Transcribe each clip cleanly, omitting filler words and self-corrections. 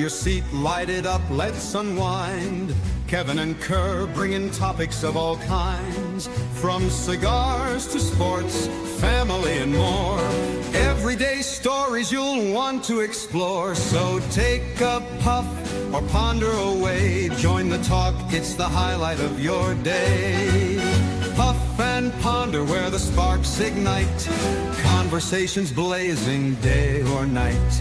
your seat, light it up, let's unwind. Kevin and Kerr bringing topics of all kinds, from cigars to sports, family and more. Everyday stories you'll want to explore. So take a puff or ponder away. Join the talk, it's the highlight of your day. Puff and ponder where the sparks ignite, conversations blazing day or night.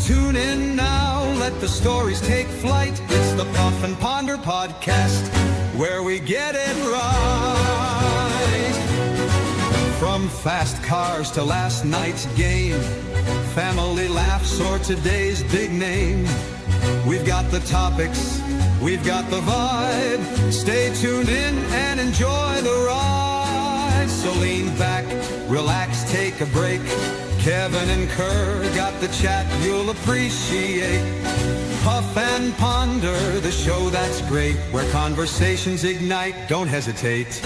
Tune in now, let the stories take flight. It's the Puff and Ponder podcast, where we get it right. From fast cars to last night's game, family laughs or today's big name. We've got the topics, we've got the vibe. Stay tuned in and enjoy the ride. So lean back, relax, take a break. Kevin and Kerr got the chat you'll appreciate. Puff and Ponder, the show that's great, where conversations ignite. Don't hesitate.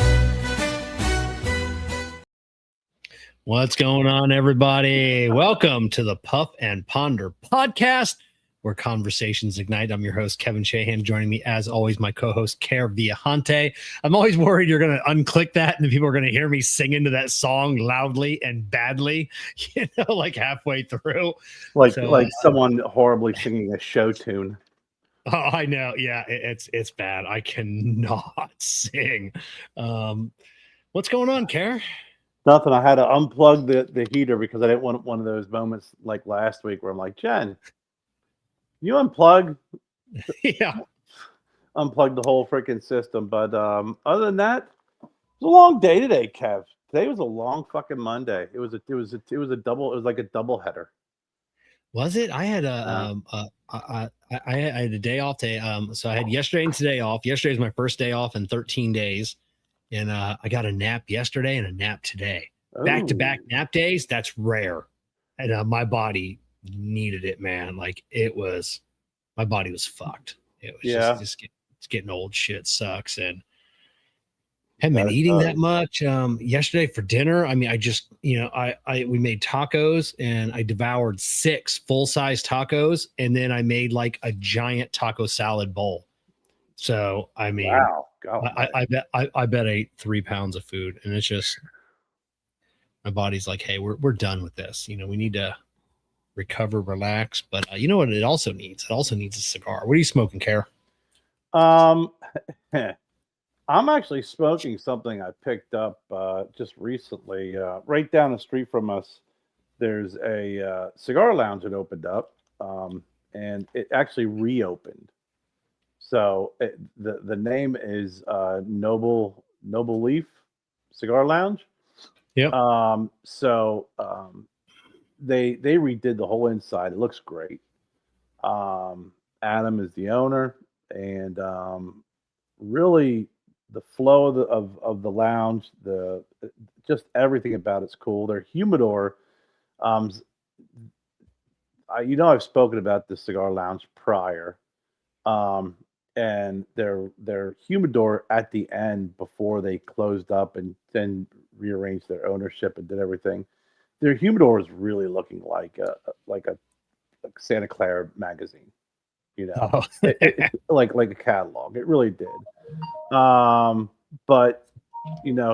What's going on, everybody? Welcome to the Puff and Ponder podcast, where conversations ignite. I'm your host, Kevin Shahan. Joining me, as always, my co-host, Kerr Viajante. I'm always worried you're going to unclick that and people are going to hear me sing into that song loudly and badly, like halfway through. Like someone horribly singing a show tune. Oh, I know. Yeah, it's bad. I cannot sing. What's going on, Kerr? Nothing. I had to unplug the heater because I didn't want one of those moments like last week where I'm like, Jen, you unplug? Yeah. Unplug the whole freaking system. But other than that, it was a long day today, Kev. Today was a long fucking Monday. It was like a double header. Was it? I had I had a day off today. So I had yesterday and today off. Yesterday was my first day off in 13 days. And I got a nap yesterday and a nap today. Back-to-back nap days, that's rare. And my body needed it, man. Like my body was fucked. It was just getting old. Shit sucks. And haven't been eating that much. Yesterday for dinner, I mean, I just, we made tacos and I devoured 6 full-size tacos. And then I made like a giant taco salad bowl. So, I mean, wow. I bet I ate 3 pounds of food, and it's just my body's like, hey, we're done with this. We need to recover, relax. But you know what it also needs? It also needs a cigar. What are you smoking, Kerr? I'm actually smoking something I picked up just recently. Right down the street from us, there's a cigar lounge that opened up, and it actually reopened. So the name is Noble Leaf Cigar Lounge. Yep. They redid the whole inside. It looks great. Adam is the owner, and really the flow of the lounge, just everything about it's cool. Their humidor, I've spoken about the cigar lounge prior. And their humidor at the end, before they closed up and then rearranged their ownership and did everything, their humidor is really looking like a Santa Clara magazine, like a catalog. It really did. But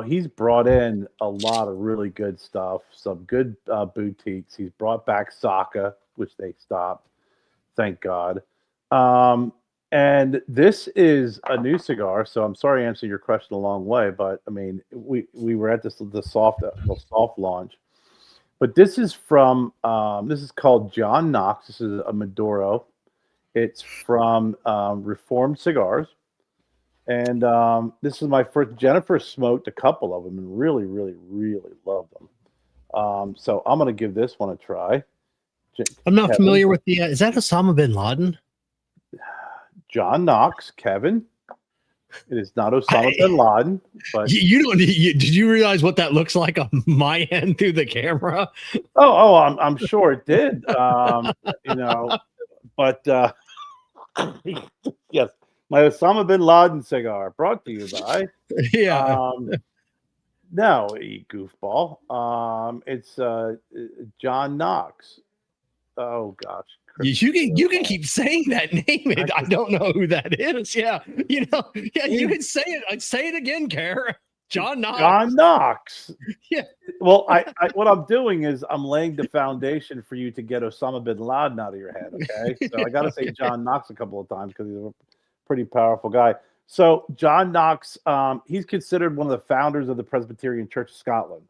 he's brought in a lot of really good stuff, some good boutiques. He's brought back Saka, which they stopped, thank God. And this is a new cigar, so I'm sorry I answered your question the long way, but I mean, we were at the soft launch, but this is from this is called John Knox. This is a Maduro. It's from Reformed Cigars, and this is my first. Jennifer smoked a couple of them and really, really, really loved them. So I'm gonna give this one a try. I'm not familiar with the. Is that Osama bin Laden? John Knox, Kevin. It is not Osama bin Laden, but you don't. Did you realize what that looks like on my end through the camera? Oh, I'm sure it did. But yes, my Osama bin Laden cigar, brought to you by no, you goofball. It's John Knox. Oh gosh, You can keep saying that name. I don't know who that is. Yeah, you can say it. Say it again, Kerr. John Knox. John Knox. Yeah. Well, I what I'm doing is I'm laying the foundation for you to get Osama bin Laden out of your head. Okay, so I got to say John Knox a couple of times because he's a pretty powerful guy. So John Knox, he's considered one of the founders of the Presbyterian Church of Scotland.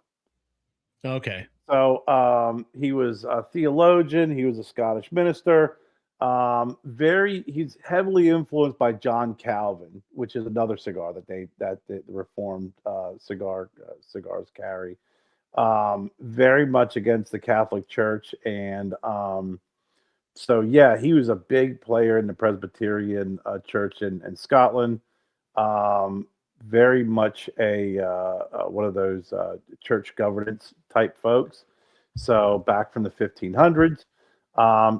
Okay. So he was a theologian. He was a Scottish minister. He's heavily influenced by John Calvin, which is another cigar that the Reformed cigars carry. Very much against the Catholic Church, and so yeah, he was a big player in the Presbyterian Church in Scotland. Very much a one of those church governance type folks. So back from the 1500s.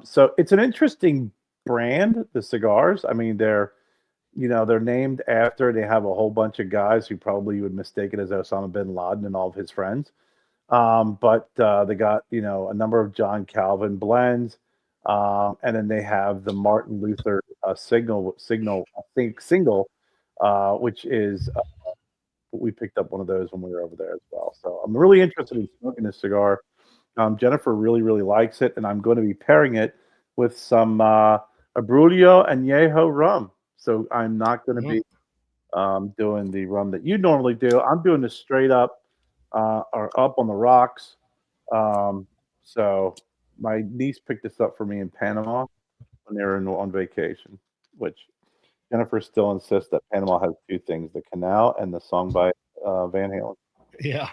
So it's an interesting brand, the cigars. I mean, they're named after, they have a whole bunch of guys who probably you would mistake it as Osama bin Laden and all of his friends. But they got, a number of John Calvin blends. And then they have the Martin Luther single, which is, we picked up one of those when we were over there as well. So I'm really interested in smoking this cigar. Jennifer really, really likes it, and I'm going to be pairing it with some Abrullo Añejo rum. So I'm not going to be doing the rum that you normally do. I'm doing this straight up or up on the rocks. So my niece picked this up for me in Panama when they were on vacation, which Jennifer still insists that Panama has two things: the canal and the song by Van Halen. Yeah.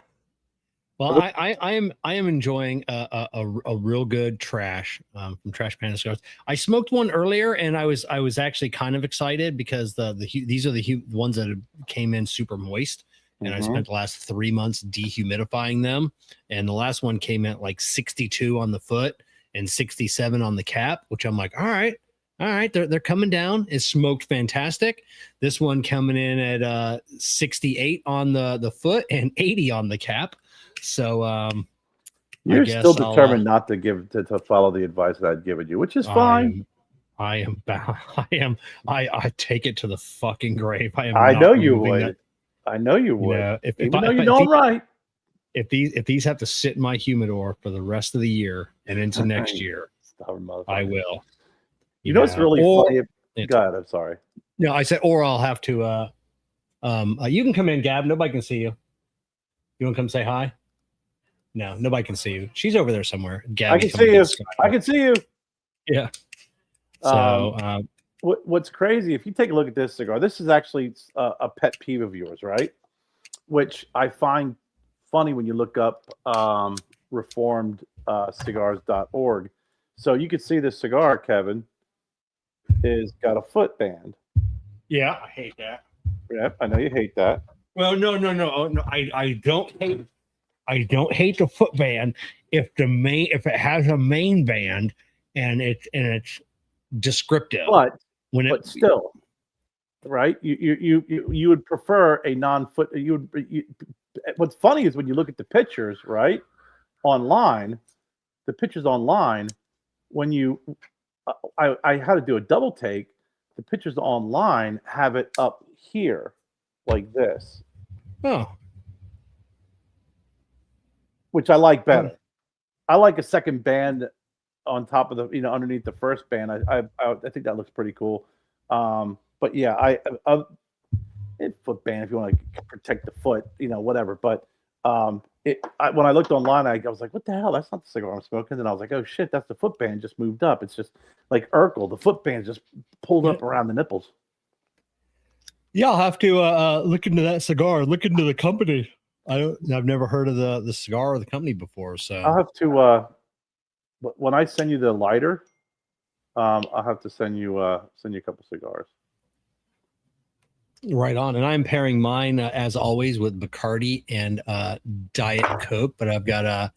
Well, I am enjoying a real good trash from Trash Panda Cigars. I smoked one earlier, and I was actually kind of excited because these are the ones that came in super moist, and I spent the last 3 months dehumidifying them. And the last one came in at like 62 on the foot and 67 on the cap, which I'm like, all right, they're coming down. It's smoked fantastic. This one coming in at 68 on the foot and 80 on the cap. So you're still determined not to follow the advice that I'd given you, which is fine. I take it to the fucking grave. I know you would. I know you would. Even though you're doing right. If these have to sit in my humidor for the rest of the year and into next year, I will. You know what's really funny? Go ahead. I'm sorry. No, I said, or I'll have to. You can come in, Gab. Nobody can see you. You want to come say hi? No, nobody can see you. She's over there somewhere. Gab, I can see you. I can see you. Yeah. So, what's crazy? If you take a look at this cigar, this is actually a pet peeve of yours, right? Which I find funny when you look up reformedcigars.org. So you can see this cigar, Kevin, is got a foot band. Yeah, I hate that. Yep, I know you hate that. Well, no. I don't hate the foot band if it has a main band and it's descriptive. But still, right? You would prefer a non-foot. What's funny is when you look at the pictures, right, online, the pictures online. When I had to do a double take. The pictures online have it up here, like this. Oh. Which I like better. I like a second band on top of the, underneath the first band. I think that looks pretty cool. But yeah, foot band if you want to protect the foot, whatever. But when I looked online, I was like, what the hell? That's not the cigar I'm smoking. And I was like, oh shit, that's the foot band just moved up. It's just like Urkel. The foot band just pulled up around the nipples. Yeah, I'll have to look into that cigar. Look into the company. I've never heard of the cigar or the company before. So I'll have to when I send you the lighter, I'll have to send you a couple cigars. Right on. And I'm pairing mine as always with Bacardi and Diet Coke. But I've got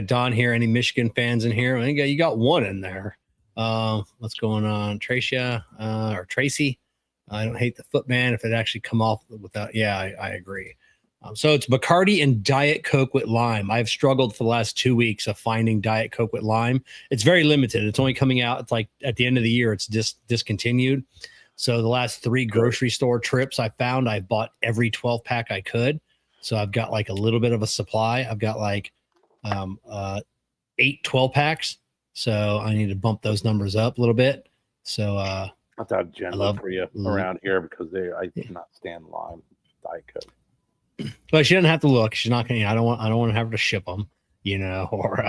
Don here. Any Michigan fans in here? I think you got one in there. What's going on, Tracia or Tracy? I don't hate the foot band if it actually come off without. Yeah, I agree. So it's Bacardi and Diet Coke with lime. I've struggled for the last 2 weeks of finding Diet Coke with lime. It's very limited. It's only coming out. It's like at the end of the year, it's discontinued. So the last 3 grocery store trips I found, I bought every 12 pack I could. So I've got like a little bit of a supply. I've got like 8 12 packs. So I need to bump those numbers up a little bit. So that's out general for you around here because I cannot stand lime Diet Coke. But she doesn't have to look. She's not gonna. I don't want to have her to ship them, or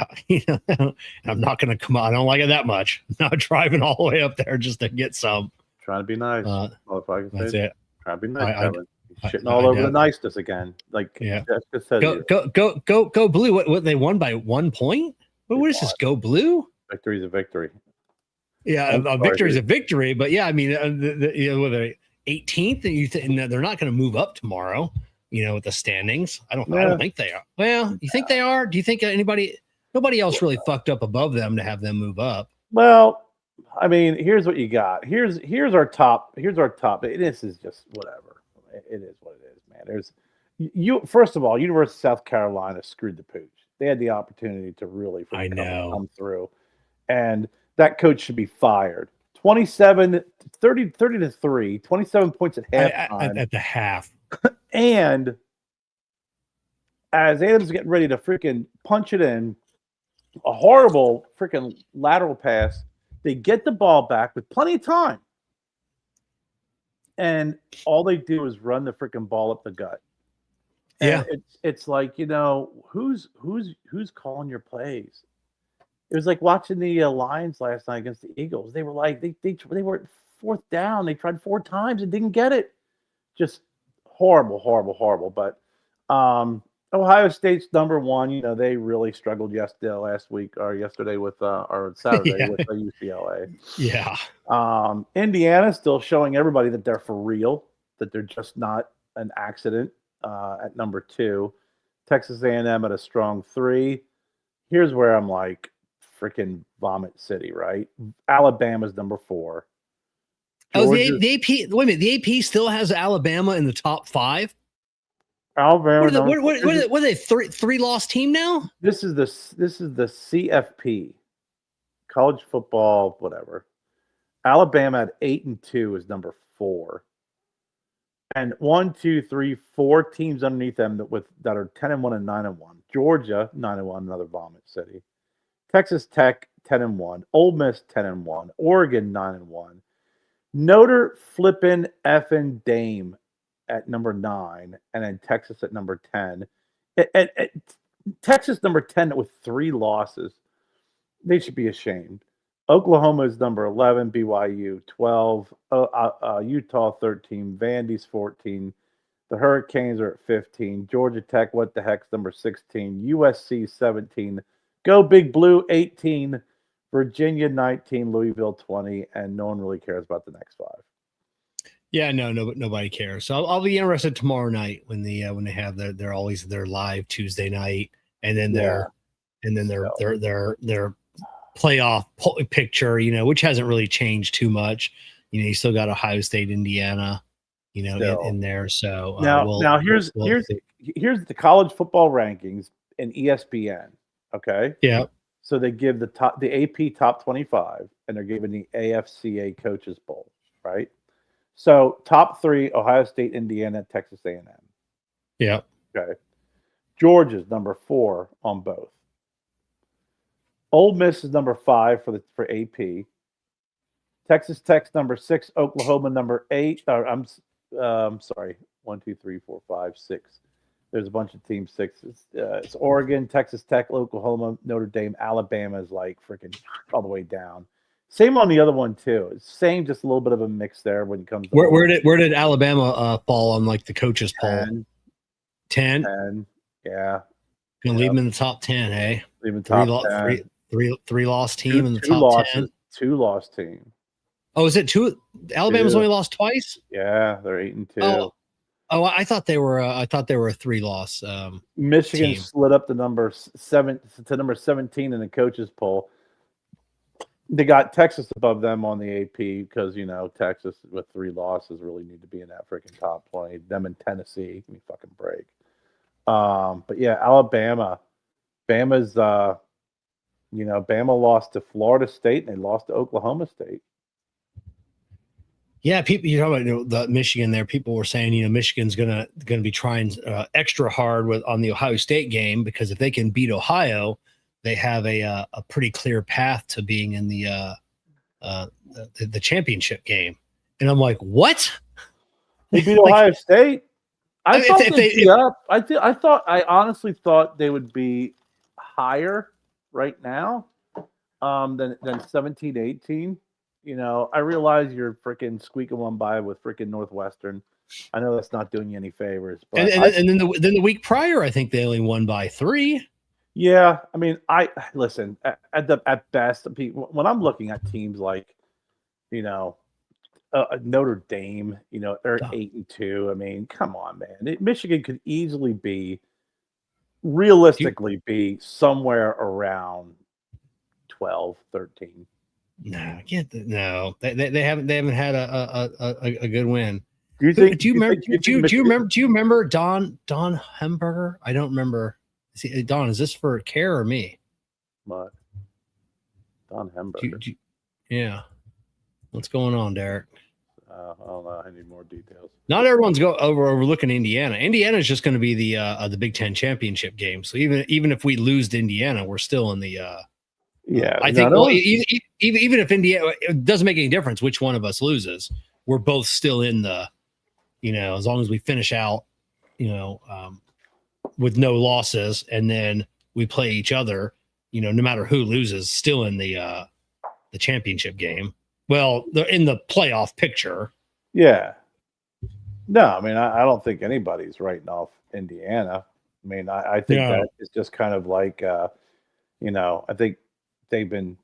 I'm not gonna come out. I don't like it that much. I'm not driving all the way up there just to get some. Trying to be nice. If I can that's say it. Trying to be nice, Kevin. Shitting all over the niceness again. Like Jessica said. Go blue. What they won by 1 point? What is this? Go blue. Victory's a victory. Yeah, a victory is a victory. But yeah, I mean, the 18th, and they're not going to move up tomorrow. With the standings, I don't think they are. Well, you think they are? Do you think nobody else really fucked up above them to have them move up? Well, I mean, here's what you got. Here's our top. This is just whatever. It is what it is, man. First of all, University of South Carolina screwed the pooch. They had the opportunity to really come through, and that coach should be fired. 30 to 3, 27 points at halftime. At the half. And as Adams is getting ready to freaking punch it in, a horrible freaking lateral pass, they get the ball back with plenty of time. And all they do is run the freaking ball up the gut. And it's like, who's calling your plays? It was like watching the Lions last night against the Eagles. They were like, they were 4th down. They tried 4 times and didn't get it. Just horrible. But Ohio State's number 1. They really struggled yesterday with Saturday with UCLA. Yeah. Indiana's still showing everybody that they're for real, that they're just not an accident at number 2. Texas A&M at a strong 3. Here's where I'm like freaking vomit city, right? Alabama's number 4. The AP. Wait a minute. The AP still has Alabama in the top 5. Alabama. What are they? 3 loss team now? This is the CFP, college football, whatever. Alabama at 8-2 is number 4, and 1, 2, 3, 4 teams underneath them that are 10-1 and 9-1. Georgia 9-1, another vomit city. Texas Tech 10-1. Ole Miss 10-1. Oregon 9-1. Notre flippin' effing Dame at number 9, and then Texas at number 10. Texas number 10 with 3 losses. They should be ashamed. Oklahoma is number 11, BYU 12, Utah 13, Vandy's 14. The Hurricanes are at 15. Georgia Tech, what the heck's number 16. USC 17. Go Big Blue 18. Virginia 19, Louisville 20, and no one really cares about the next 5. Yeah, no, nobody cares. So I'll be interested tomorrow night when they have their always their live Tuesday night, and then their playoff picture, which hasn't really changed too much. You still got Ohio State, Indiana, in there. So now here's the college football rankings in ESPN. Okay. Yeah. So they give the AP top 25, and they're giving the AFCA coaches poll, right? So top 3: Ohio State, Indiana, Texas A&M. Yeah. Okay. Georgia's number 4 on both. Ole Miss is number 5 for AP. Texas Tech's number 6. Oklahoma number 8. I'm sorry. 1, 2, 3, 4, 5, 6. There's a bunch of teams 6. It's Oregon, Texas Tech, Oklahoma, Notre Dame, Alabama is like freaking all the way down. Same on the other one too. It's same, just a little bit of a mix there when it comes to where did Alabama fall on like the coaches poll? 10. 10. Yeah. Gonna leave them in the top 10, hey? Leave them top 10. Three loss team in the top 10. 2 loss team. Oh, is it 2? Alabama's only lost twice? Yeah, they're 8-2. Oh, I thought they were. I thought they were a 3-loss. Michigan team. slid up to number 7 to number 17 in the coaches poll. They got Texas above them on the AP because Texas with 3 losses really need to be in that freaking top 20. Them and Tennessee, give me fucking break. But yeah, Alabama. Bama's Bama lost to Florida State and they lost to Oklahoma State. Yeah, people. You know about the Michigan. There, people were saying Michigan's gonna be trying extra hard on the Ohio State game because if they can beat Ohio, they have a pretty clear path to being in the championship game. And I'm like, what? They beat Ohio State. I honestly thought they would be higher right now than 17-18. I realize you're freaking squeaking one by with freaking Northwestern. I know that's not doing you any favors. But and then the week prior, I think they only won by 3. Yeah, I mean, listen at best. When I'm looking at teams like, Notre Dame, they're 8-2. I mean, come on, man. Michigan could easily realistically be somewhere around 12, 13. No, no. They haven't had a good win. Do you remember Don Hemberger? I don't remember. Don, is this for Kerr or me? What? Don Hemberger. Yeah. What's going on, Derek? I don't know. I need more details. Not everyone's overlooking Indiana. Indiana's just going to be the Big Ten championship game. So even if we lose to Indiana, we're still in the. I think even if Indiana, it doesn't make any difference which one of us loses. We're both still in the, as long as we finish out, with no losses, and then we play each other. No matter who loses, still in the championship game. Well, they're in the playoff picture. Yeah. No, I mean, I don't think anybody's writing off Indiana. I mean, I think that it's just kind of like, I think they've been,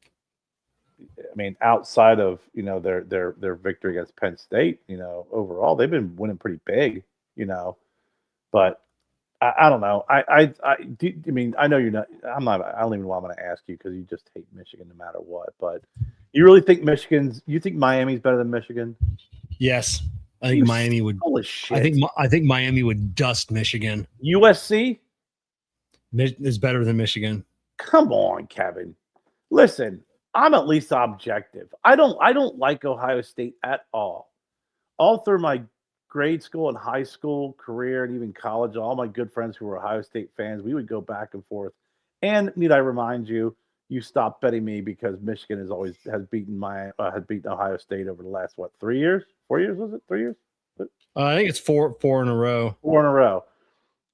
outside of, their victory against Penn State, overall, they've been winning pretty big, but I don't know. I know you're not, I don't even know why I'm going to ask you because you just hate Michigan no matter what, but you really think you think Miami's better than Michigan? Yes. I think Miami would. Holy shit. I think Miami would dust Michigan. USC is better than Michigan. Come on, Kevin. Listen, I'm at least objective. I don't like Ohio State at all. All through my grade school and high school career and even college, all my good friends who were Ohio State fans, we would go back and forth. And need I remind you, you stopped betting me because Michigan has beaten Ohio State over the last 3 years? 4 years, was it? 3 years? I think it's four in a row. 4 in a row.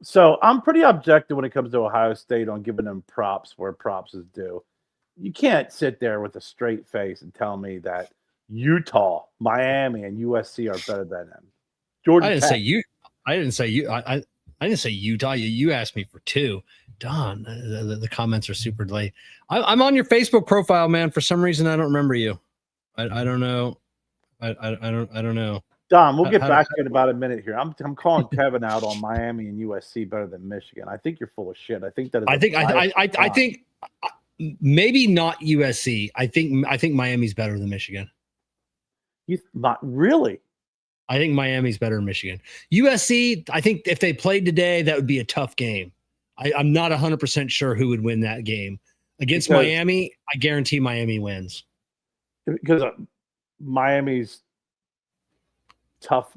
So I'm pretty objective when it comes to Ohio State on giving them props where props is due. You can't sit there with a straight face and tell me that Utah, Miami, and USC are better than them. I didn't say Utah. You asked me for 2. Don, the comments are super delayed. I'm on your Facebook profile, man. For some reason, I don't remember you. I don't know. I don't know. Don, we'll get back to it in about a minute here. I'm calling Kevin out on Miami and USC better than Michigan. I think you're full of shit. I think that. I think maybe not USC. I think Miami's better than Michigan. Not really. I think Miami's better than Michigan. USC, I think if they played today, that would be a tough game. I'm not 100% sure who would win that game. Against Miami, I guarantee Miami wins. Because Miami's tough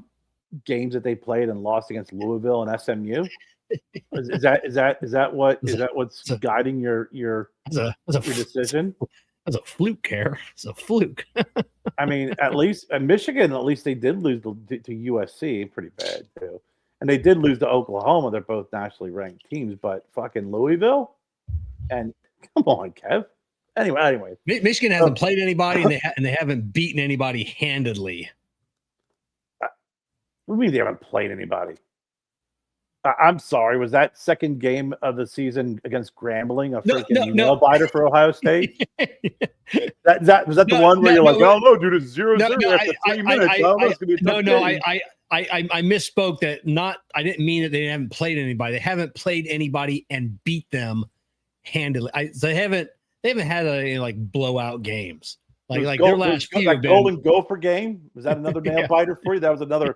games that they played and lost against Louisville and SMU. Is that what's guiding your decision? That's a fluke, Kerr. It's a fluke. I mean, at least Michigan, they did lose to USC pretty bad too. And they did lose to Oklahoma. They're both nationally ranked teams, but fucking Louisville and come on, Kev. Anyway, Michigan hasn't played anybody, and they haven't beaten anybody handedly. What do you mean they haven't played anybody? I'm sorry. Was that second game of the season against Grambling a freaking nail biter for Ohio State? was that the one where you're like, oh no, dude, it's 0-0 after 3 minutes. I misspoke. I didn't mean that they haven't played anybody. They haven't played anybody and beat them handily. They haven't had any blowout games. Their last few that Golden Gopher game, was that another nail biter for you? That was another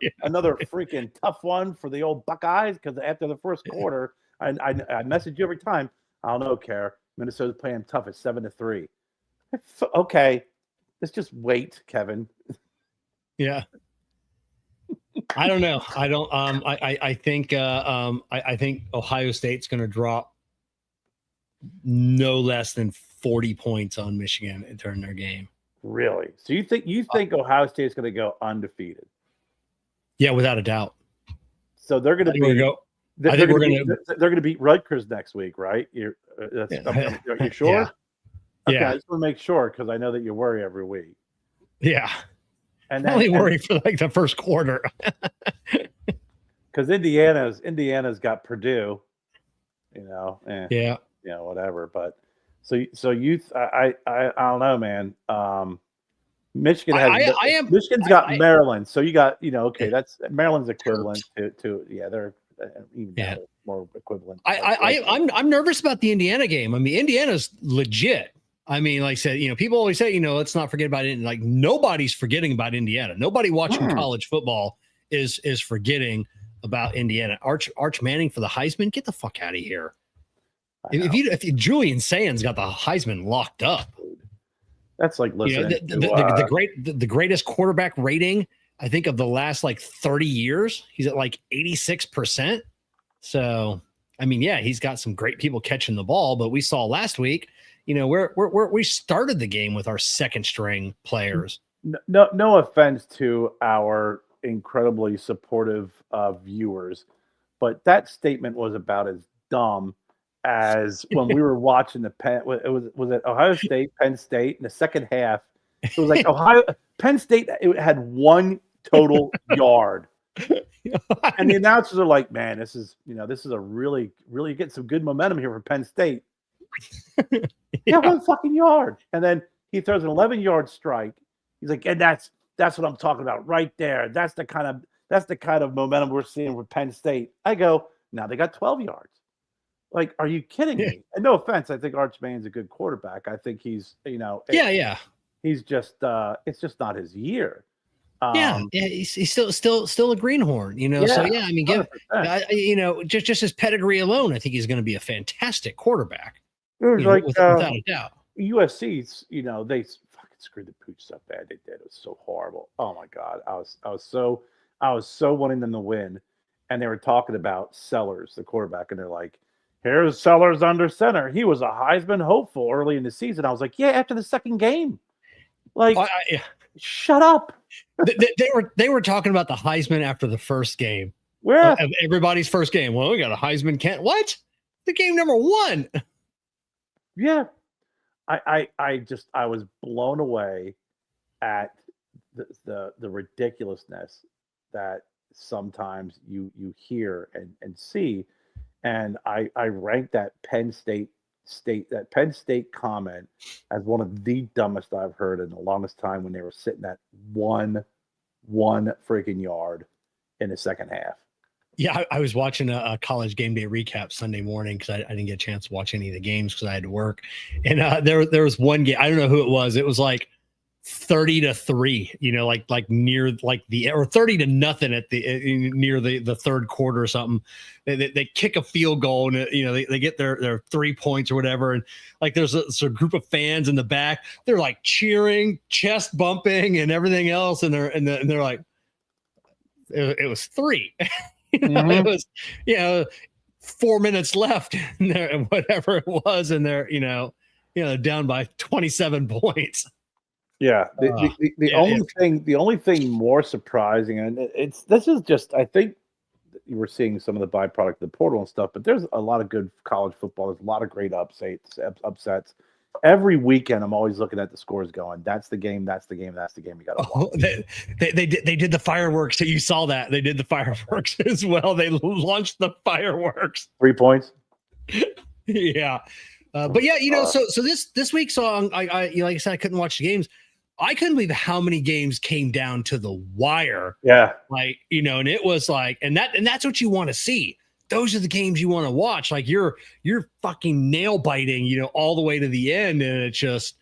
freaking tough one for the old Buckeyes because after the first quarter, I message you every time. I don't know, Kerr. Minnesota's playing tough at 7-3. Okay, let's just wait, Kevin. Yeah. I don't know. I don't. I think. I think Ohio State's going to drop no less than 40 points on Michigan during their game. Really? So you think Ohio State's going to go undefeated? Yeah, without a doubt. So they're going to be. They're going to beat Rutgers next week, right? You're sure? Yeah. Okay, Yeah. I just want to make sure because I know that you worry every week. Yeah. And I only worry for like the first quarter. Because Indiana's got Purdue, whatever. But I don't know, man. Michigan has Michigan's got Maryland, so you got that's Maryland's equivalent to they're even more equivalent. I'm nervous about the Indiana game. I mean, Indiana's legit. I mean, like I said, people always say, let's not forget about it. Like nobody's forgetting about Indiana. Nobody watching college football is forgetting about Indiana. Arch Manning for the Heisman. Get the fuck out of here. If Julian Sands got the Heisman locked up, that's like listening the greatest quarterback rating I think of the last like 30 years. He's at like 86%. So I mean, yeah, he's got some great people catching the ball, but we saw last week, we started the game with our second string players. No offense to our incredibly supportive viewers, but that statement was about as dumb as when we were watching was it Ohio State, Penn State in the second half. It was like Penn State. It had one total yard, and the announcers are like, "Man, this is a really getting some good momentum here for Penn State." Yeah, 1 fucking yard, and then he throws an 11-yard strike. He's like, and that's what I'm talking about right there. That's the kind of momentum we're seeing with Penn State. I go, now they got 12 yards. Like, are you kidding me? And no offense, I think Arch Manning's a good quarterback. I think he's, he's just, it's just not his year. He's still a greenhorn, So yeah, I mean, just his pedigree alone, I think he's going to be a fantastic quarterback. It was without a doubt. USC's, they fucking screwed the pooch so bad. They did. It was so horrible. Oh my God, I was so wanting them to win, and they were talking about Sellers, the quarterback, and they're like, "Here's Sellers under center. He was a Heisman hopeful early in the season." I was like, "Yeah, after the second game, like, shut up." they were talking about the Heisman after the first game. Where everybody's first game. Well, we got a Heisman. What? The game number 1. Yeah, I was blown away at the ridiculousness that sometimes you hear and see. And I rank that Penn State comment as one of the dumbest I've heard in the longest time, when they were sitting at one freaking yard in the second half. Yeah, I was watching a college game day recap Sunday morning because I didn't get a chance to watch any of the games because I had to work. And there was one game, I don't know who it was. It was like 30-3, like near like or 30-0 at the near the third quarter or something. They kick a field goal and they get their 3 points or whatever, and like there's a group of fans in the back. They're like cheering, chest bumping, and everything else, and they're like, it was 3. It was 4 minutes left in there, whatever it was, and they're down by 27 points. Yeah, the only thing more surprising, and this is just, I think you were seeing some of the byproduct of the portal and stuff, but there's a lot of good college football. There's a lot of great upsets. Every weekend, I'm always looking at the scores, going, "That's the game. That's the game. That's the game. We got to watch." They did the fireworks. So you saw that they did the fireworks as well. They launched the fireworks. 3 points. Yeah, but yeah, so this week song, I like I said, I couldn't watch the games. I couldn't believe how many games came down to the wire. Yeah. Like, and it was like, and that's what you want to see. Those are the games you want to watch. Like you're fucking nail biting, all the way to the end. And it's just,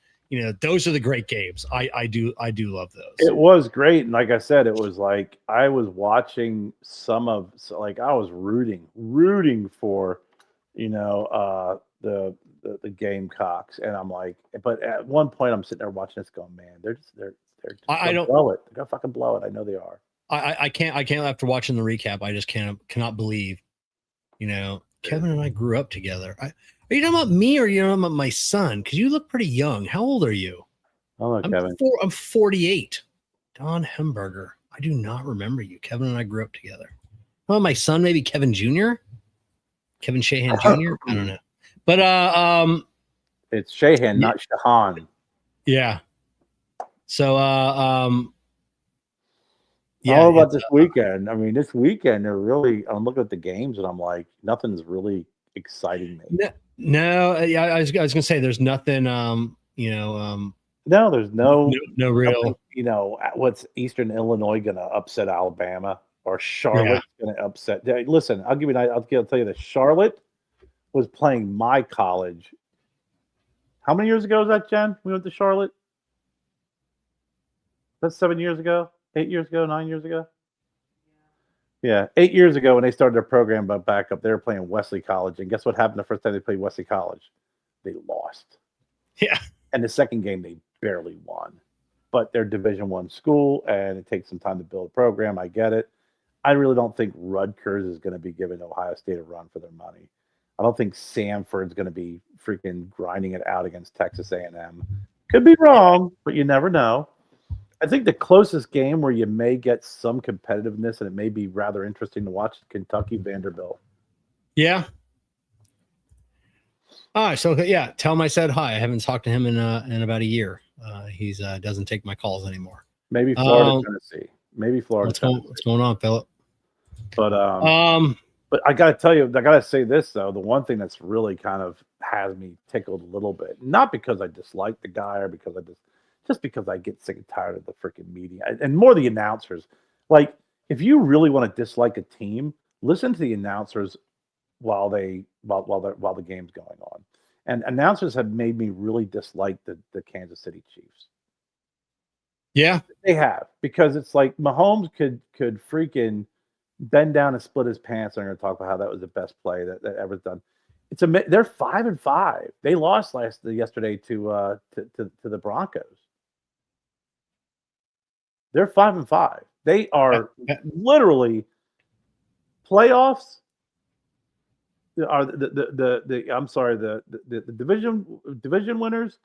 those are the great games. I do love those. It was great. And like I said, it was like, I was watching I was rooting for the Gamecocks, and I'm like, but at one point I'm sitting there watching this, going, man, they're just I gonna don't. blow it. They're gonna fucking blow it. I know they are. I can't. I can't. After watching the recap, I just cannot believe. Kevin and I grew up together. Are you talking about me, or are you talking about my son? Because you look pretty young. How old are you? Oh, look, Kevin. I'm 48. Don Hemberger. I do not remember you. Kevin and I grew up together. Well, my son, maybe Kevin Jr. Kevin Shahan Jr. I don't know. But it's Shahan, not Shahan. Yeah. So yeah. All about this weekend. I mean, this weekend they're really. I'm looking at the games and I'm like, nothing's really exciting me. No. Yeah, I was gonna say there's nothing. No, there's no real. What's Eastern Illinois going to upset Alabama, or Charlotte's going to upset? Listen, I'll tell you this. Charlotte was playing my college. How many years ago was that, Jen? We went to Charlotte. That's 7 years ago, 8 years ago, 9 years ago. Yeah, 8 years ago when they started their program back up, they were playing Wesley College, and guess what happened the first time they played Wesley College? They lost. Yeah. And the second game they barely won. But they're Division I school, and it takes some time to build a program. I get it. I really don't think Rutgers is going to be giving Ohio State a run for their money. I don't think Samford's going to be freaking grinding it out against Texas A&M. Could be wrong, but you never know. I think the closest game where you may get some competitiveness and it may be rather interesting to watch is Kentucky Vanderbilt. Yeah. All right. So yeah, tell him I said hi. I haven't talked to him in about a year. He's doesn't take my calls anymore. Maybe Florida, Tennessee. Maybe Florida. What's going on, Philip? But I gotta tell you, I gotta say this though. The one thing that's really kind of has me tickled a little bit, not because I dislike the guy or because just because I get sick and tired of the freaking media and more the announcers. Like, if you really want to dislike a team, listen to the announcers while the game's going on. And announcers have made me really dislike the Kansas City Chiefs. Yeah, they have, because it's like Mahomes could freaking bend down and split his pants. I'm going to talk about how that was the best play that ever done. They're 5-5. They lost yesterday to the Broncos. They're 5-5. They are literally playoffs. Are the division winners,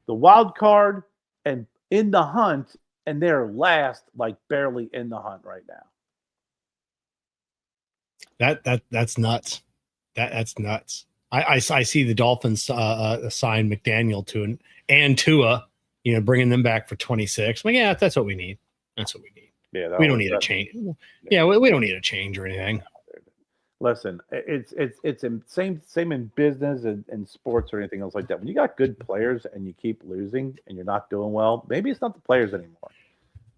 the wild card, and in the hunt, and they're last, like barely in the hunt right now. That's nuts. That's nuts. I see the Dolphins assign McDaniel and Tua, bringing them back for 26. Well, yeah, that's what we need. That's what we need. Yeah, we don't need a change. Yeah, we don't need a change or anything. Listen, it's same in business and sports or anything else like that. When you got good players and you keep losing and you're not doing well, maybe it's not the players anymore.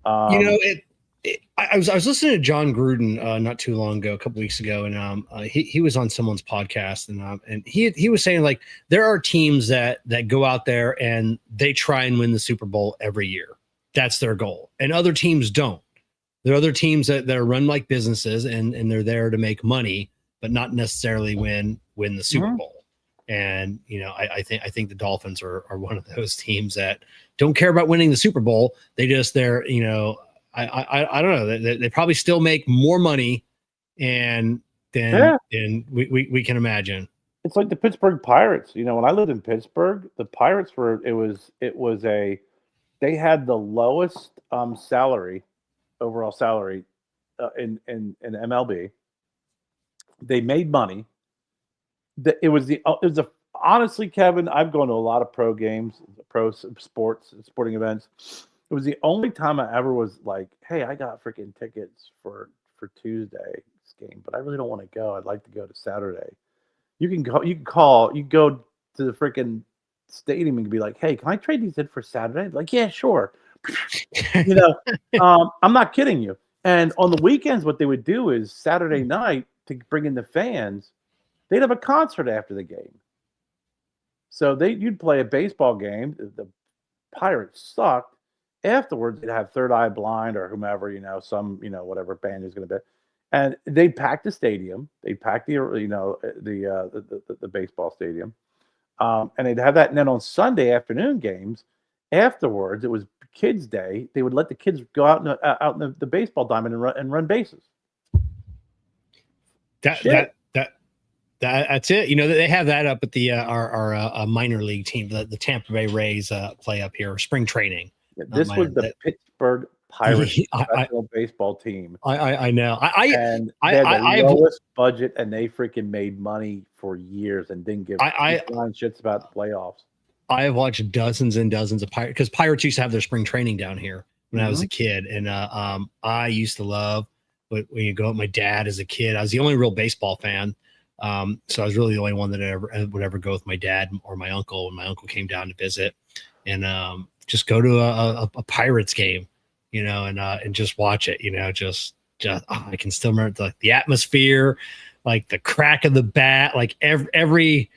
I was listening to John Gruden not too long ago, a couple weeks ago, and he was on someone's podcast, and he was saying, like, there are teams that go out there and they try and win the Super Bowl every year. That's their goal, and other teams don't. There are other teams that are run like businesses, and they're there to make money, but not necessarily win the Super Bowl. And I think the Dolphins are one of those teams that don't care about winning the Super Bowl. They're I don't know. They probably still make more money than we can imagine. It's like the Pittsburgh Pirates. When I lived in Pittsburgh, the Pirates they had the lowest overall salary in MLB. They made money. Honestly, Kevin, I've gone to a lot of pro games, pro sporting events. It was the only time I ever was like, hey, I got freaking tickets for Tuesday's game, but I really don't want to go. I'd like to go to Saturday. You can go to the freaking stadium and be like, hey, can I trade these in for Saturday? Like, yeah, sure. I'm not kidding you. And on the weekends, what they would do is Saturday night, to bring in the fans, they'd have a concert after the game. So you'd play a baseball game. The Pirates sucked. Afterwards, they'd have Third Eye Blind or whomever, whatever band is going to be. And they packed the stadium. They packed the baseball stadium, and they'd have that. And then on Sunday afternoon games, afterwards, it was Kids Day. They would let the kids go out in the baseball diamond and run bases. That's it. They have that up at the our minor league team, the Tampa Bay Rays play up here, spring training. This was the Pittsburgh Pirates professional baseball team. I know. And they had the lowest budget, and they freaking made money for years and didn't give shits about the playoffs. I have watched dozens and dozens of Pirates, because Pirates used to have their spring training down here when I was a kid, and I used to love when you go with my dad as a kid. I was the only real baseball fan. So I was really the only one that would ever go with my dad or my uncle when my uncle came down to visit, and just go to a Pirates game, and just watch it, I can still remember the atmosphere, like the crack of the bat, like every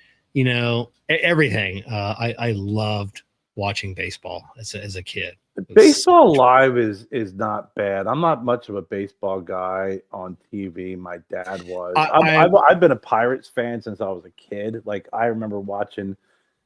everything. I loved watching baseball as a kid. Baseball live is not bad. I'm not much of a baseball guy on TV. My dad was. I've been a Pirates fan since I was a kid. Like, I remember watching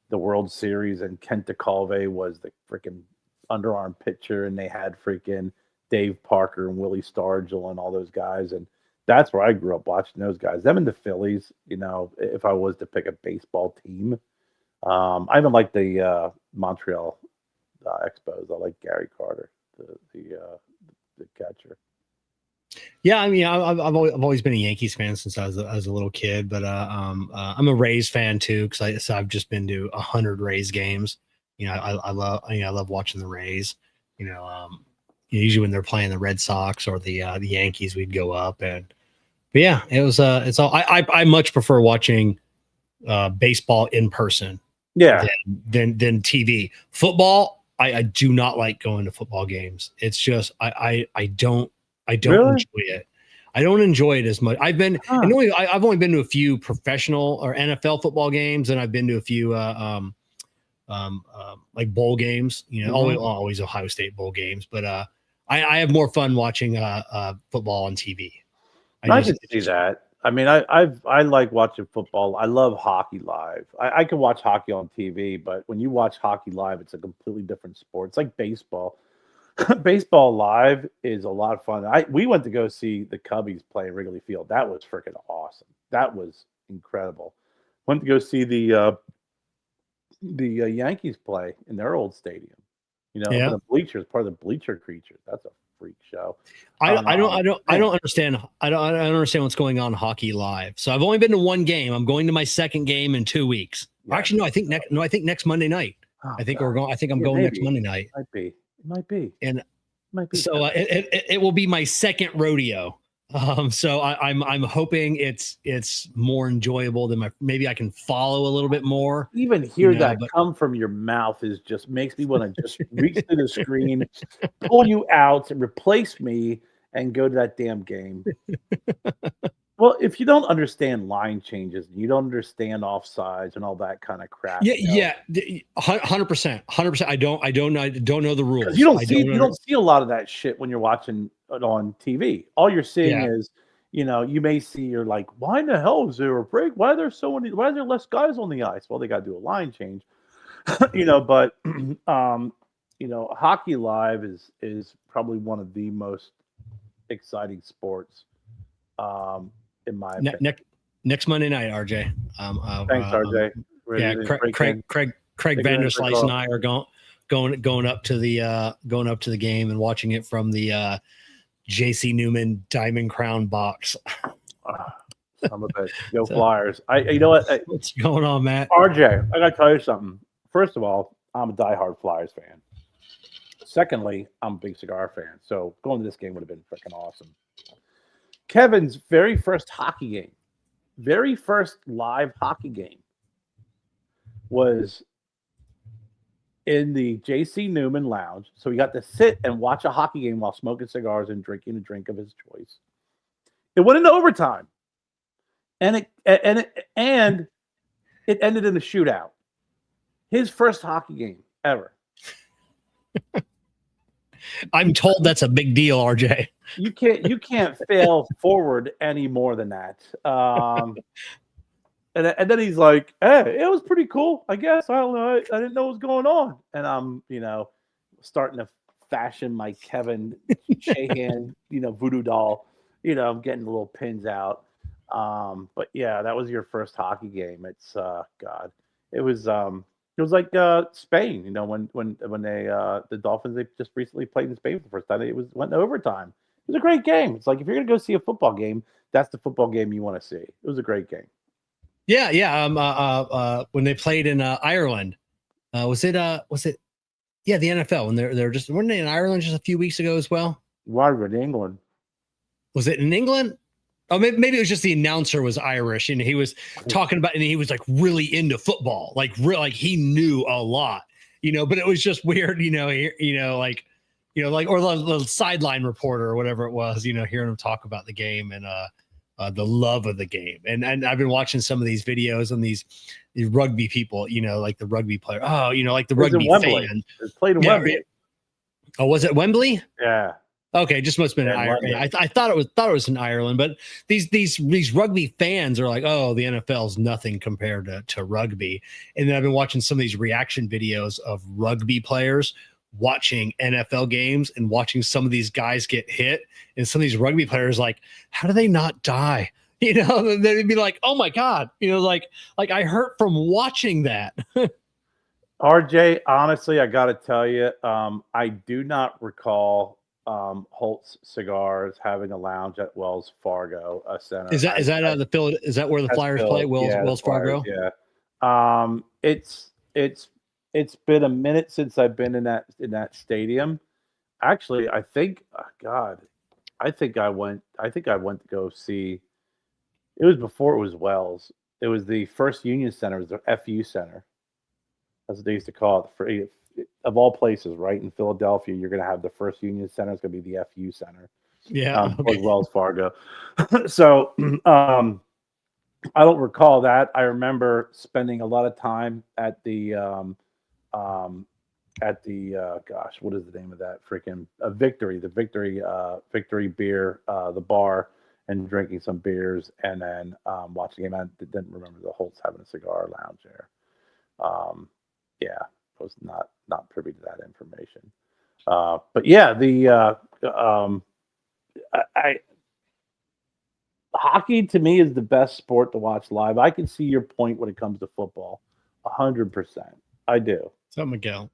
the World Series, and Kent DeCalve was the freaking underarm pitcher, and they had freaking Dave Parker and Willie Stargell and all those guys, and that's where I grew up watching those guys. Them and the Phillies. If I was to pick a baseball team, I even like the Montreal Expos. I like Gary Carter, the catcher. Yeah, I mean, I've always been a Yankees fan since I was a little kid, but I'm a Rays fan too, because I've just been to 100 Rays games. I love watching the Rays. Usually when they're playing the Red Sox or the Yankees, we'd go up, but yeah, it's all. I much prefer watching baseball in person. Yeah. Than TV. Football, I do not like going to football games. It's just I don't Really? enjoy it. I don't enjoy it as much. I've only been to a few professional or NFL football games, and I've been to a few like bowl games. Always Ohio State bowl games. But I have more fun watching football on TV. I can see that. I mean, I like watching football. I love hockey live. I can watch hockey on TV, but when you watch hockey live, it's a completely different sport. It's like baseball. Baseball live is a lot of fun. We went to go see the Cubbies play Wrigley Field. That was freaking awesome. That was incredible. Went to go see the Yankees play in their old stadium. The bleachers, part of the bleacher creatures. That's a freak show. I don't understand. I don't understand what's going on in hockey live. So I've only been to one game. I'm going to my second game in 2 weeks. Yeah. Actually, no. I think next Monday night. I think I'm going next Monday night. It might be. And so it will be my second rodeo. So I'm hoping it's more enjoyable than maybe I can follow a little bit more. Even hear that come from your mouth just makes me want to just reach to the screen, pull you out, and replace me, and go to that damn game. Well, if you don't understand line changes, you don't understand offsides and all that kind of crap. 100%. 100%. I don't know the rules. You don't see a lot of that shit when you're watching it on TV. All you're seeing is, you may see, you're like, why in the hell is there a break? Why are there less guys on the ice? Well, they got to do a line change, but hockey live is probably one of the most exciting sports. In my opinion. Next Monday night, RJ. Thanks, RJ. Craig Vanderslice and I are going up to the game and watching it from the JC Newman Diamond Crown box. Some of it. Go Flyers. You know what? What's going on, Matt? RJ, I got to tell you something. First of all, I'm a diehard Flyers fan. Secondly, I'm a big cigar fan. So going to this game would have been freaking awesome. Kevin's very first live hockey game was in the JC Newman Lounge. So he got to sit and watch a hockey game while smoking cigars and drinking a drink of his choice. It went into overtime, and it ended in a shootout. His first hockey game ever. I'm told that's a big deal, RJ. You can't fail forward any more than that. And then he's like, "Hey, it was pretty cool. I guess I don't know. I didn't know what was going on." And I'm, starting to fashion my Kevin Shahan, voodoo doll. I'm getting the little pins out. But yeah, that was your first hockey game. It's God, it was like Spain. When they the Dolphins, they just recently played in Spain for the first time. It went to overtime. It was a great game. It's like if you're gonna go see a football game, that's the football game you want to see. It was a great game. Yeah, yeah. When they played in Ireland, was it? Yeah, the NFL. When they're just weren't they in Ireland just a few weeks ago as well? Why in England? Was it in England? Oh, maybe it was just the announcer was Irish and he was talking about, and he was like really into football, like he knew a lot, But it was just weird, or the sideline reporter or whatever it was, hearing him talk about the game and the love of the game. And I've been watching some of these videos on these rugby people, like the rugby player. Oh, like the rugby fan. It played in Wembley. Oh, was it Wembley? Yeah. Okay, just must have been in Ireland. I thought it was in Ireland, but these rugby fans are like, oh, the NFL's nothing compared to rugby. And then I've been watching some of these reaction videos of rugby players watching NFL games and watching some of these guys get hit, and some of these rugby players like, how do they not die? They'd be like, oh my God, like I hurt from watching that. RJ, honestly, I got to tell you, I do not recall Holtz Cigars having a lounge at Wells Fargo Center. Is that where the Flyers play? Wells Fargo. Yeah. It's been a minute since I've been in that stadium. Actually, I think I went to go see. It was before it was Wells. It was the First Union Center. It was the FU Center. That's what they used to call it. Of all places, right in Philadelphia, you're going to have the First Union Center. It's going to be the FU Center. Yeah, okay. Wells Fargo. So I don't recall that. I remember spending a lot of time at the gosh, what is the name of that freaking Victory? The Victory beer, the bar, and drinking some beers, and then watching him. I didn't remember the Holtz having a cigar lounge there. Yeah, I was not privy to that information. But yeah, hockey to me is the best sport to watch live. I can see your point when it comes to football, 100%. I do. So Miguel,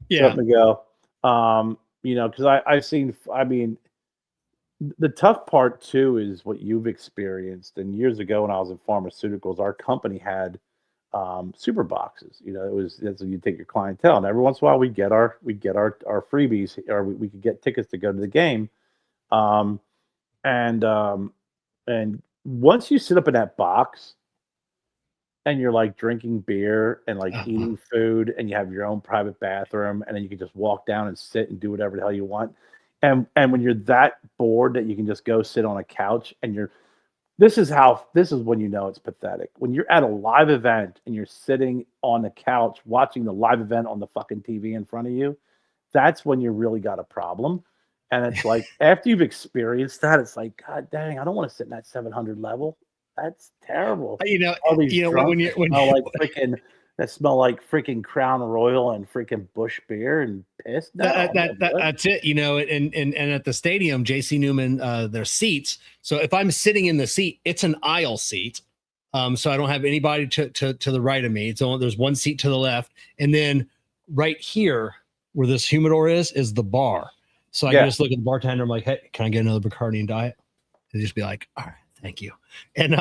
yeah, Miguel. Because I've seen. I mean, the tough part too is what you've experienced. And years ago, when I was in pharmaceuticals, our company had super boxes. That's when you take your clientele, and every once in a while we get our freebies, or we could get tickets to go to the game. And once you sit up in that box and you're like drinking beer and like eating food, and you have your own private bathroom, and then you can just walk down and sit and do whatever the hell you want. And when you're that bored that you can just go sit on a couch, and this is when you know it's pathetic. When you're at a live event and you're sitting on the couch watching the live event on the fucking TV in front of you, that's when you really got a problem. And it's like, after you've experienced that, it's like, God dang, I don't want to sit in that 700 level. That's terrible. All these that smell like freaking Crown Royal and freaking Busch beer and piss. No, that's it. And at the stadium, JC Newman, there's seats. So if I'm sitting in the seat, it's an aisle seat. So I don't have anybody to the right of me. There's one seat to the left, and then right here where this humidor is the bar. So I can just look at the bartender. I'm like, hey, can I get another Bacardi and Diet? And just be like, all right, thank you. And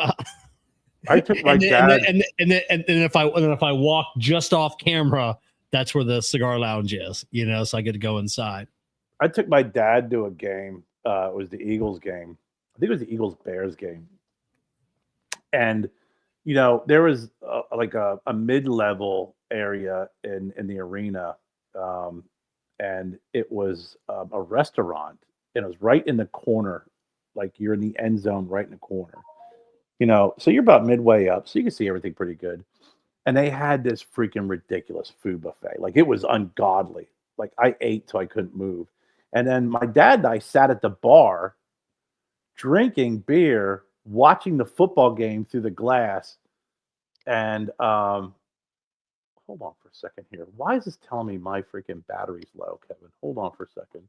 I took my dad. And then if I walk just off camera, that's where the cigar lounge is. So I get to go inside. I took my dad to a game. It was the Eagles game. I think it was the Eagles-Bears game. And there was a mid-level area in the arena. And it was a restaurant, and it was right in the corner, like you're in the end zone right in the corner. So you're about midway up, so you can see everything pretty good. And they had this freaking ridiculous food buffet. Like, it was ungodly. Like, I ate till I couldn't move. And then my dad and I sat at the bar drinking beer, watching the football game through the glass. And hold on for a second here. Why is this telling me my freaking battery's low, Kevin? Hold on for a second.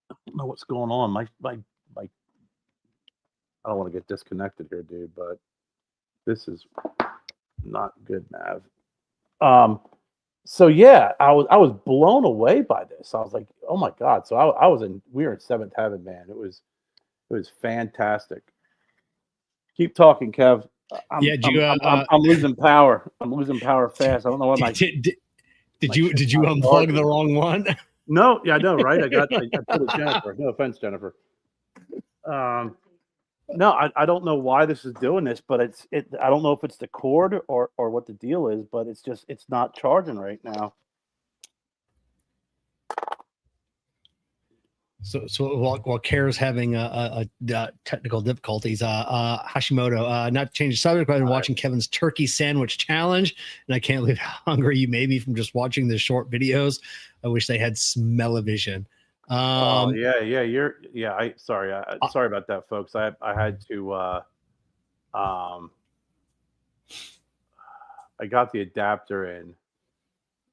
I don't know what's going on. My I don't want to get disconnected here, dude, but this is not good, Nav. So yeah, I was blown away by this. I was like, oh my God. So we were in seventh heaven, man. It was fantastic. Keep talking, Kev. I'm losing power. I'm losing power fast. I don't know what my did you unplug the wrong one? No, yeah, I know, right? I put it Jennifer. No offense, Jennifer. No, I don't know why this is doing this, but I don't know if it's the cord or what the deal is, but it's not charging right now. So while Kerr's having a technical difficulties, Hashimoto, not to change the subject, but I've been watching Kevin's turkey sandwich challenge, and I can't believe how hungry you made me from just watching the short videos. I wish they had smell-o-vision. Sorry about that, folks. I had to I got the adapter in,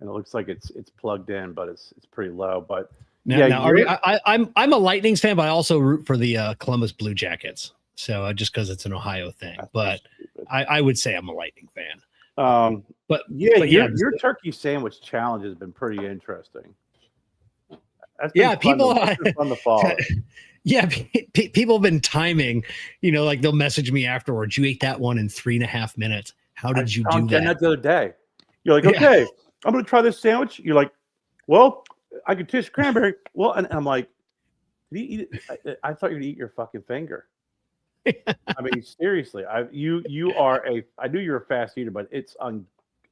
and it looks like it's plugged in, but it's pretty low. But I'm a Lightning fan, but I also root for the Columbus Blue Jackets. So just because it's an Ohio thing, but I would say I'm a Lightning fan. Your turkey sandwich challenge has been pretty interesting. People fun to follow. People have been timing, like they'll message me afterwards. You ate that one in 3.5 minutes. How did you do that? The other day. You're like, okay, I'm going to try this sandwich. You're like, well, I could taste cranberry. Well, and I'm like, did you eat it? I thought you'd eat your fucking finger. I mean, seriously, I knew you were a fast eater, but it's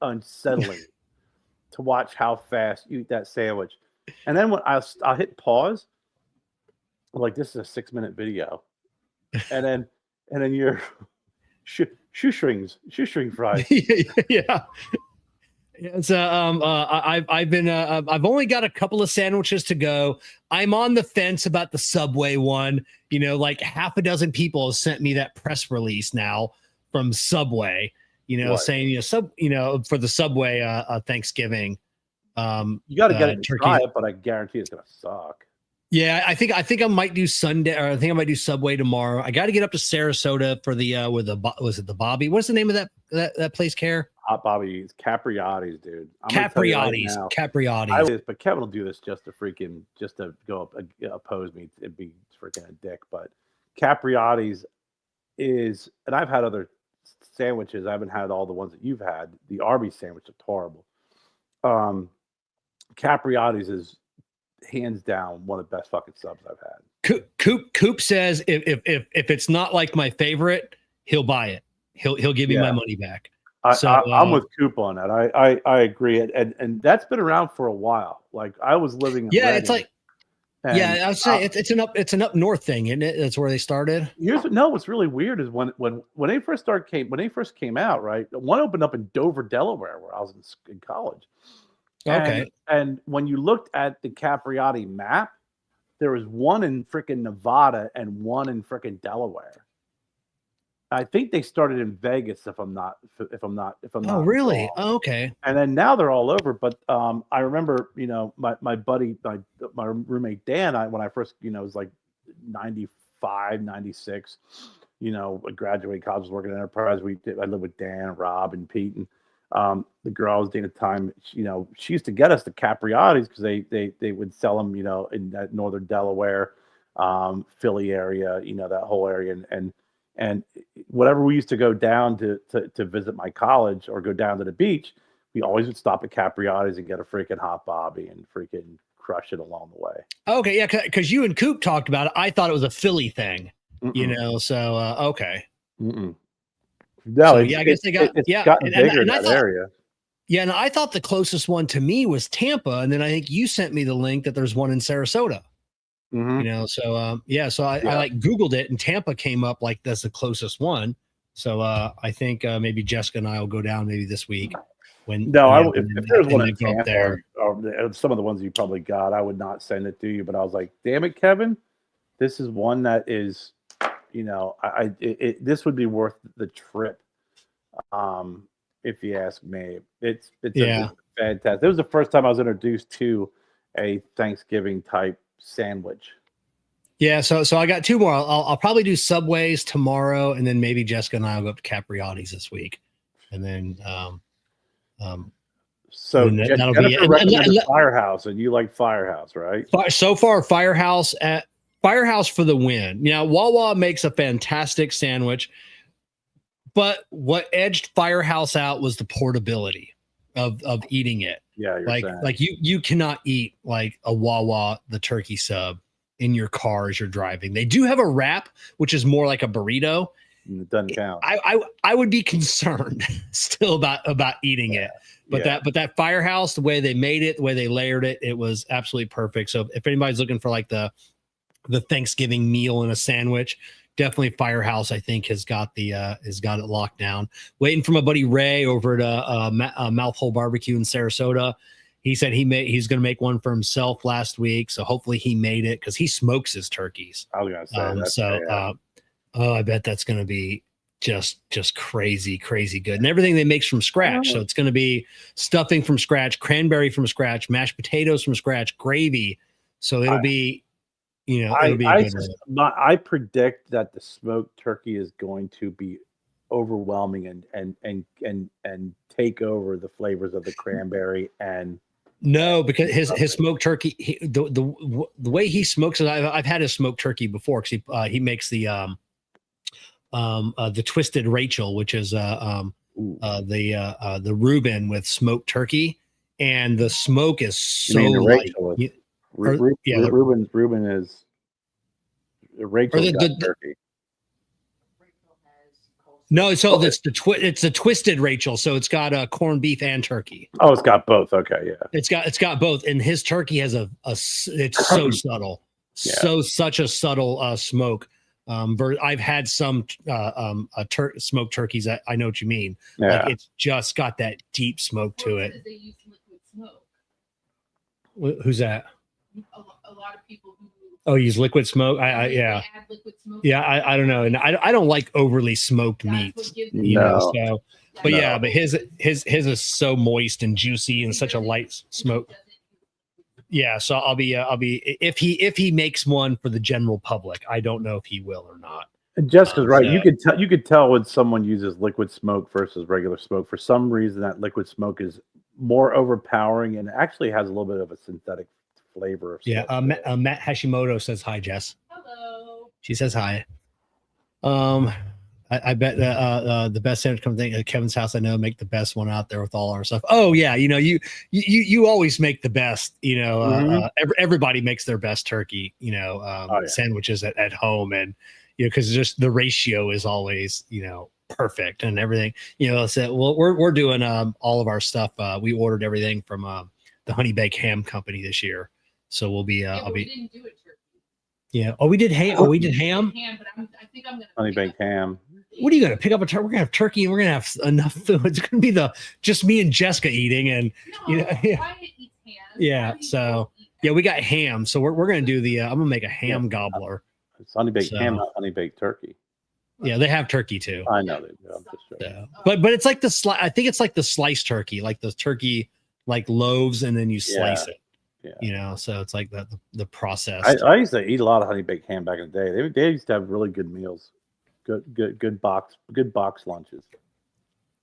unsettling to watch how fast you eat that sandwich. And then when I'll hit pause, I'm like, this is a 6-minute video, and then you're shoestring fries. Yeah. So I've only got a couple of sandwiches to go. I'm on the fence about the Subway one. Like half a dozen people have sent me that press release now from Subway. Saying for the Subway Thanksgiving. You got to get it and try it, but I guarantee it's gonna suck. Yeah, I think I might do Sunday, or I think I might do Subway tomorrow. I got to get up to Sarasota for the was it the Bobby? What's the name of that place, Kerr? Hot Bobby's, Capriati's, dude. Capriati's. But Kevin will do this just to go up oppose me. It'd be freaking a dick. But Capriati's is, and I've had other sandwiches. I haven't had all the ones that you've had. The Arby's sandwich is horrible. Capriati's is hands down one of the best fucking subs I've had. Coop says if it's not like my favorite, he'll buy it. He'll give me my money back. I'm with Coop on that. I agree, and that's been around for a while. Like I was living in Reading, it's like I would say it's an up north thing, isn't it? That's where they started. What's really weird is when they first came out, right? One opened up in Dover, Delaware, where I was in college. Okay. And when you looked at the Capriati map, there was one in freaking Nevada and one in freaking Delaware. I think they started in Vegas, if I'm not. Oh, really? Wrong. Oh, okay. And then now they're all over. But I remember, my buddy, my roommate Dan, when I first, was like 95, 96. I graduated college, was working at Enterprise. I lived with Dan, Rob, and Pete, and the girl I was dating at the time. She used to get us the Capriati's because they would sell them, in that northern Delaware, Philly area, that whole area, and whatever we used to go down to visit my college or go down to the beach, we always would stop at Capriati's and get a freaking hot Bobby and freaking crush it along the way. Okay, yeah, because you and Coop talked about it. I thought it was a Philly thing, so okay. No, so, I guess they got gotten bigger in that area. Yeah, and I thought the closest one to me was Tampa, and then I think you sent me the link that there's one in Sarasota. Mm-hmm. So I like Googled it, and Tampa came up like that's the closest one. So I think maybe Jessica and I will go down maybe this week. when No, when if there's one they in go up Tampa there. or some of the ones you probably got, I would not send it to you. But I was like, damn it, Kevin, this is one that is, this would be worth the trip. If you ask me, it's Yeah. fantastic. It was the first time I was introduced to a Thanksgiving type sandwich. Yeah, so I got two more. I'll probably do Subways tomorrow, and then maybe Jessica and I will go up to Capriati's this week, and then So and that'll be it. Jennifer recommended Firehouse, and you like Firehouse, right? So far, Firehouse for the win. Now, Wawa makes a fantastic sandwich, but what edged Firehouse out was the portability of eating it. Yeah, you're saying. like you cannot eat like a Wawa the turkey sub in your car as you're driving. They do have a wrap, which is more like a burrito. It doesn't count. I would be concerned still about eating it. But that Firehouse, the way they made it, the way they layered it, it was absolutely perfect. So if anybody's looking for like the Thanksgiving meal in a sandwich, definitely Firehouse, I think, has got it locked down. Waiting for my buddy Ray over at Mouthhole Barbecue in Sarasota. He said he's going to make one for himself last week, so hopefully he made it because he smokes his turkeys. I was going to say I bet that's going to be just crazy good, and everything they makes from scratch. So it's going to be stuffing from scratch, cranberry from scratch, mashed potatoes from scratch, gravy. So it'll be, it'll be a good one. I predict that the smoked turkey is going to be overwhelming and take over the flavors of the cranberry and. No, because his smoked turkey, the way he smokes it, I've had his smoked turkey before because he makes the Twisted Rachel, which is the Reuben with smoked turkey, and the smoke is so light. Reuben is Rachel's got turkey. No, so it's the Twisted Rachel. So it's got corned beef and turkey. Oh, it's got both. Okay, yeah. It's got both, and his turkey has it's so subtle, such a subtle smoke. I've had some smoked turkeys that I know what you mean. Yeah. Like it's just got that deep smoke to it. They use liquid smoke. Who's that? A lot of people who use liquid smoke. they add liquid smoke. Yeah, I don't know, and I don't like overly smoked meats. So, but his is so moist and juicy and such a light smoke. Yeah, so I'll be if he makes one for the general public. I don't know if he will or not. And Jessica's right. You could tell when someone uses liquid smoke versus regular smoke. For some reason, that liquid smoke is more overpowering and actually has a little bit of a synthetic flavor. Yeah. Matt Hashimoto says hi, Jess. Hello. She says hi. I bet the best sandwich company at Kevin's house I know make the best one out there with all our stuff. Oh yeah, you always make the best. Everybody makes their best turkey. Sandwiches at home, and because just the ratio is always perfect and everything. So we're doing all of our stuff. We ordered everything from the Honey Baked Ham Company this year, so we'll be. We didn't do it turkey. Yeah. Oh, we did ham. Oh, we did ham. But I think I'm gonna honey baked ham. What are you gonna pick up a turkey? We're gonna have turkey, and we're gonna have enough food. It's gonna be just me and Jessica eating, and Wyatt eats ham. Yeah. So we got ham. So we're gonna do I'm gonna make a ham gobbler. It's honey baked ham, not honey baked turkey. Yeah, they have turkey too. I know they do. I'm just joking. But it's like I think it's like the sliced turkey, like the turkey like loaves, and then you slice it. Yeah. So it's like the process. I used to eat a lot of honey baked ham back in the day. They used to have really good meals, good box lunches.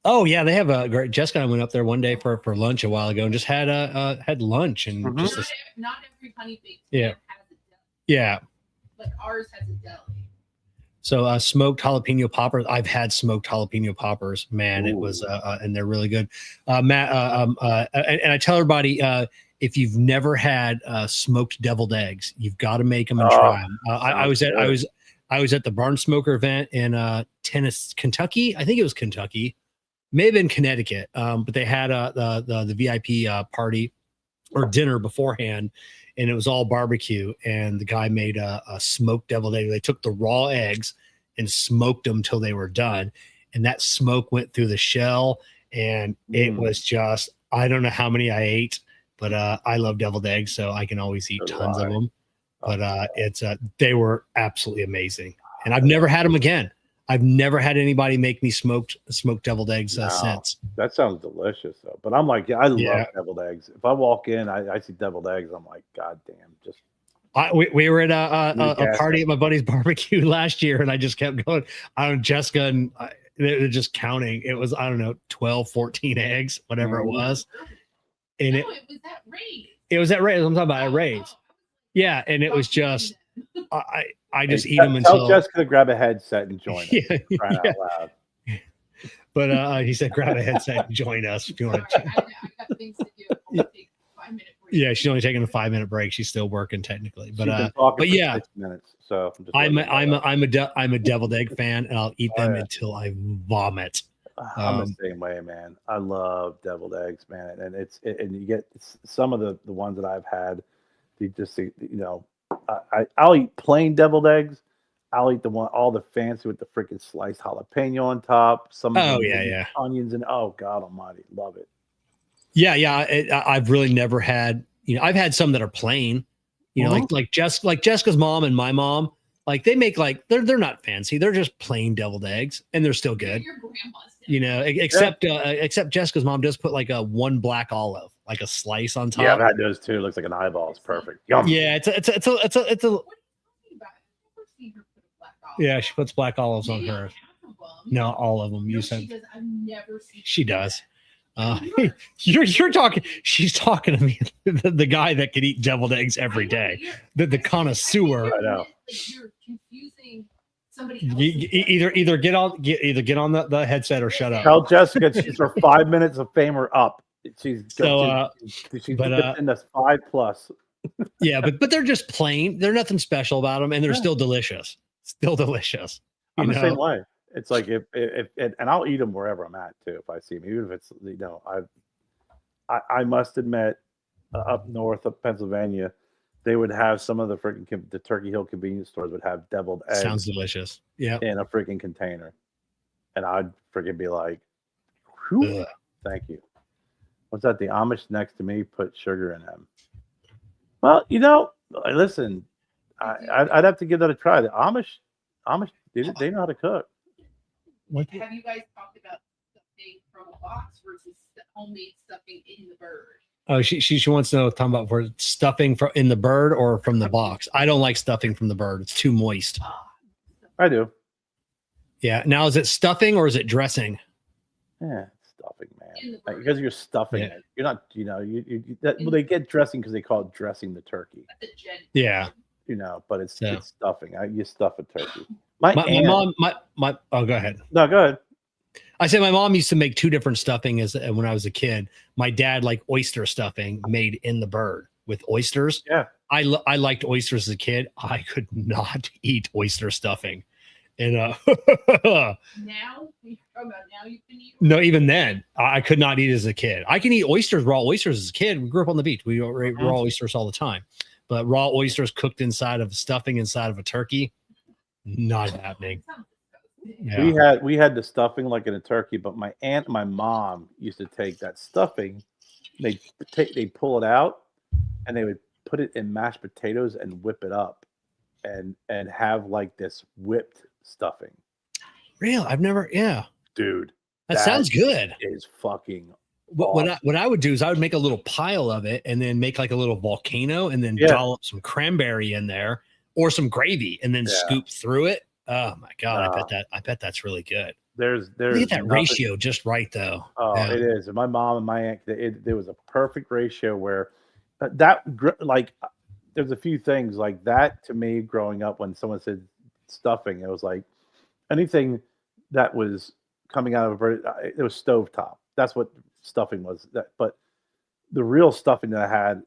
Oh yeah, they have a great. Jessica and I went up there one day for lunch a while ago and just had lunch and not every honey baked ham has a deli. Yeah. Like ours has a deli. So smoked jalapeno poppers. I've had smoked jalapeno poppers. Man, it was and they're really good. Matt, and I tell everybody, if you've never had smoked deviled eggs, you've got to make them and try them. I was at the Barn Smoker event in Tennessee, Kentucky. I think it was Kentucky, may have been Connecticut. But they had the VIP party or dinner beforehand, and it was all barbecue. And the guy made a smoked deviled egg. They took the raw eggs and smoked them till they were done, and that smoke went through the shell and it was just, I don't know how many I ate, but I love deviled eggs, so I can always eat tons of them. But they were absolutely amazing, and I've never had them again. I've never had anybody make me smoked deviled eggs since. That sounds delicious, though. But I'm like, I love deviled eggs. If I walk in, I see deviled eggs, I'm like, God damn, just. We were at a party at my buddy's barbecue last year, and I just kept going. Jessica and they're just counting. It was, I don't know, 12, 14 eggs, whatever it was. And it was at Ray's. It was at Ray's. I'm talking about at Ray's. Yeah, and it was just, I just eat them until. Tell Jessica to grab a headset and join us. Out loud. But he said, grab a headset and join us if you want to. I got things to do. I'll take a 5-minute break. Yeah, she's only taking a 5-minute break. She's still working technically, but yeah, 6 minutes. So I'm a deviled egg fan, and I'll eat them until I vomit. I'm the same way, man. I love deviled eggs, man, and and you get some of the ones that I've had. You just see, I'll eat plain deviled eggs. I'll eat all the fancy with the freaking sliced jalapeno on top. Some onions and God Almighty, love it. Yeah. I've really never had. I've had some that are plain. Like Jessica's mom and my mom. Like they make they're not fancy. They're just plain deviled eggs, and they're still good. Your grandma's. Except Jessica's mom does put a one black olive, like a slice on top. Yeah, I've had those too. It looks like an eyeball. It's perfect. Yum. Yeah, it's a. What are you talking about? I've never seen her put a black olive. Yeah, she puts black olives on hers. No, all of them. No, she does. I've never seen. She does. You're talking. She's talking to me, the guy that could eat deviled eggs every day, the connoisseur. I know. You're confusing somebody. Either get on the headset or shut up. Tell Jessica she's her 5 minutes of fame are up. She's in the 5+. Yeah, but they're just plain. They're nothing special about them, and they're still delicious. Still delicious. I'm the same way. It's like if and I'll eat them wherever I'm at too if I see them, even if it's I must admit up north of Pennsylvania, they would have some of the Turkey Hill convenience stores would have deviled eggs. Sounds delicious. Yeah, in a freaking container, and I'd freaking be like, "Thank you." What's that? The Amish next to me put sugar in them. Well, listen, I'd have to give that a try. The Amish, they know how to cook. Have you guys talked about stuffing from a box versus homemade stuffing in the bird? Oh, she wants to know, talking about for stuffing in the bird or from the box. I don't like stuffing from the bird. It's too moist. I do. Yeah. Now, is it stuffing or is it dressing? Yeah, stuffing, man. Because you're stuffing it. You're not, well, they get dressing because they call it dressing the turkey. Yeah. But it's stuffing. You stuff a turkey. My mom, oh, go ahead. No, go ahead. I said my mom used to make two different stuffing when I was a kid. My dad liked oyster stuffing made in the bird with oysters. Yeah. I liked oysters as a kid. I could not eat oyster stuffing. And now you can eat. No, even then I could not eat as a kid. I can eat raw oysters as a kid. We grew up on the beach. We ate raw oysters all the time, but raw oysters cooked inside of stuffing inside of a turkey, not happening. Yeah. We had the stuffing like in a turkey, but my aunt and my mom used to take that stuffing, they pull it out and they would put it in mashed potatoes and whip it up and have like this whipped stuffing. Real? I've never, dude. That sounds good. Is fucking awesome. What I would do is I would make a little pile of it and then make like a little volcano and then dollop some cranberry in there or some gravy and then scoop through it. Oh my God. I bet that's really good. There's look at that ratio just right though. Oh, it is. And my mom and my aunt, there was a perfect ratio where there's a few things like that to me growing up when someone said stuffing, it was like anything that was coming out of a bird, it was stovetop. That's what stuffing was. But the real stuffing that I had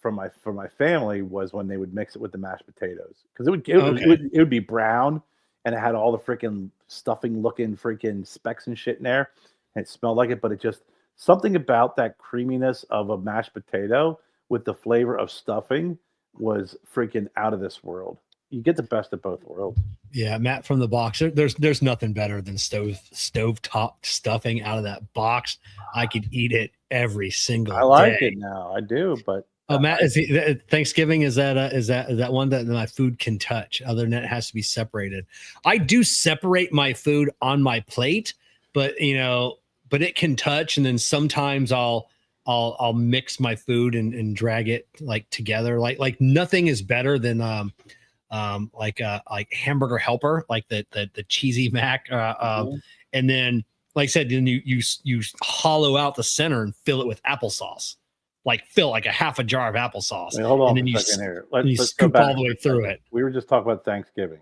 for my family was when they would mix it with the mashed potatoes because it would be brown and it had all the freaking stuffing looking freaking specks and shit in there and it smelled like it, but it just something about that creaminess of a mashed potato with the flavor of stuffing was freaking out of this world. You get the best of both worlds. Yeah, Matt from the box. There's nothing better than stove top stuffing out of that box. I could eat it every single I like day. it now. I do, but Oh, Matt, Thanksgiving is that one that my food can touch? Other than that, it has to be separated. I do separate my food on my plate, but but it can touch, and then sometimes I'll mix my food and drag it like together. Like nothing is better than like Hamburger Helper, like the cheesy mac, and then like I said, then you hollow out the center and fill it with applesauce. Like fill like a half a jar of applesauce. Wait, hold on and then a second here. you Let's go scoop back all the way through it. We were just talking about Thanksgiving.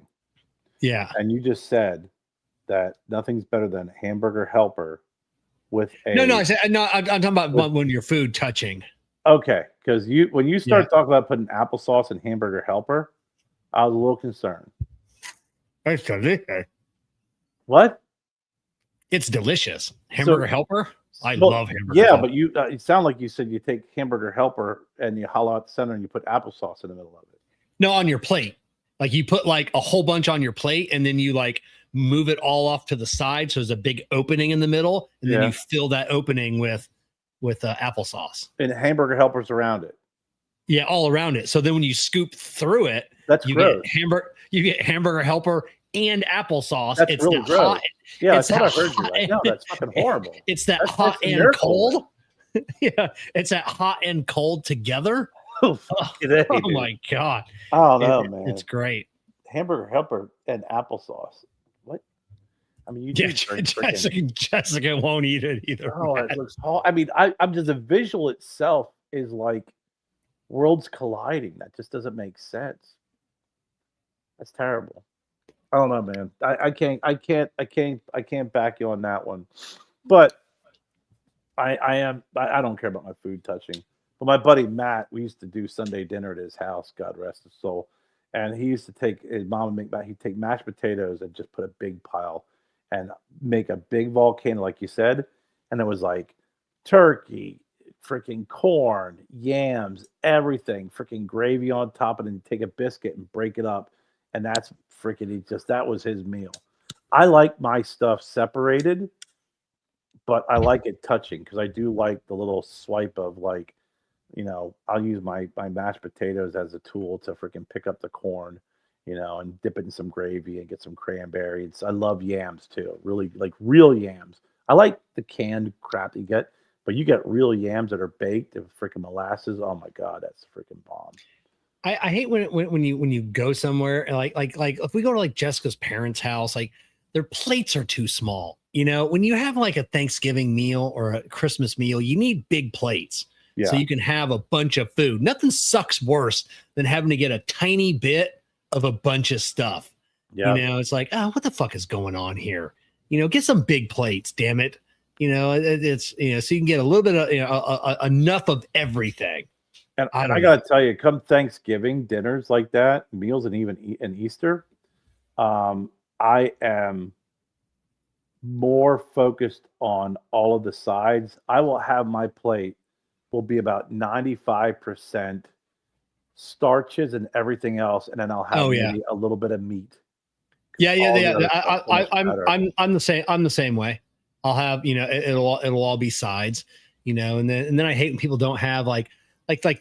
Yeah. And you just said that nothing's better than Hamburger Helper with a No, I'm talking about when your food touching. Okay, because when you start talking about putting applesauce in Hamburger Helper, I was a little concerned. It's delicious. What? It's delicious. Hamburger Helper? I Well, love hamburger. Yeah, helper. but you sound like you said you take Hamburger Helper and you hollow out the center and you put applesauce in the middle of it. No, on your plate. Like you put like a whole bunch on your plate and then you like move it all off to the side. So there's a big opening in the middle. And then you fill that opening with applesauce. And Hamburger Helpers around it. Yeah, all around it. So then when you scoop through it, that's gross. You get Hamburger Helper and applesauce. That's really gross. Hot. Yeah, I thought I heard you. Like, no, that's fucking horrible. It's that hot and cold. Yeah, it's that hot and cold together. Oh my god! Oh no, man, it's great. Hamburger Helper and applesauce. What? I mean, Jessica won't eat it either. Oh, it looks. I mean, I'm just the visual itself is like worlds colliding. That just doesn't make sense. That's terrible. I don't know, man. I can't back you on that one. But I don't care about my food touching. But my buddy Matt, we used to do Sunday dinner at his house, God rest his soul. And he used to take his mom would make he'd take mashed potatoes and just put a big pile and make a big volcano, like you said. And it was like turkey, freaking corn, yams, everything, freaking gravy on top, and then take a biscuit and break it up. And that's freaking that was his meal. I like my stuff separated, but I like it touching because I do like the little swipe of like, I'll use my mashed potatoes as a tool to freaking pick up the corn, and dip it in some gravy and get some cranberries. I love yams too. Really like real yams. I like the canned crap you get, but you get real yams that are baked with freaking molasses. Oh my God, that's a freaking bomb. I hate when you go somewhere and like if we go to like Jessica's parents' house, like their plates are too small. When you have like a Thanksgiving meal or a Christmas meal, you need big plates. Yeah. So you can have a bunch of food. Nothing sucks worse than having to get a tiny bit of a bunch of stuff. Yeah. It's like, oh, what the fuck is going on here? Get some big plates, damn it. It's so you can get a little bit of enough of everything. And I got to tell you, come Thanksgiving dinners like that, meals, and even in Easter, I am more focused on all of the sides. I will have my plate will be about 95% starches and everything else, and then I'll have maybe a little bit of meat. Yeah. I'm the same. I'm the same way. I'll have it'll all be sides, and then I hate when people don't have like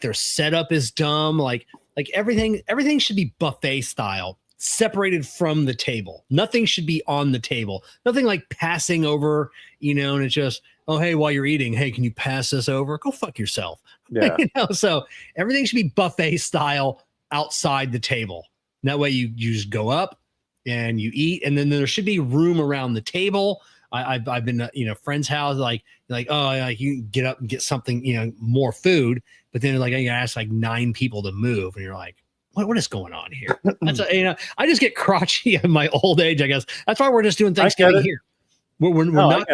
their setup is dumb. Like everything should be buffet style, separated from the table. Nothing should be on the table. Nothing like passing over, and it's just, oh, hey, while you're eating, hey, can you pass this over? Go fuck yourself. Yeah. So everything should be buffet style outside the table. And that way you just go up and you eat, and then there should be room around the table. I've been friends' house like oh, like you can get up and get something more food, but then like you ask like 9 people to move, and you're like, what is going on here? That's I just get crotchety in my old age, I guess. That's why we're just doing Thanksgiving here. We're not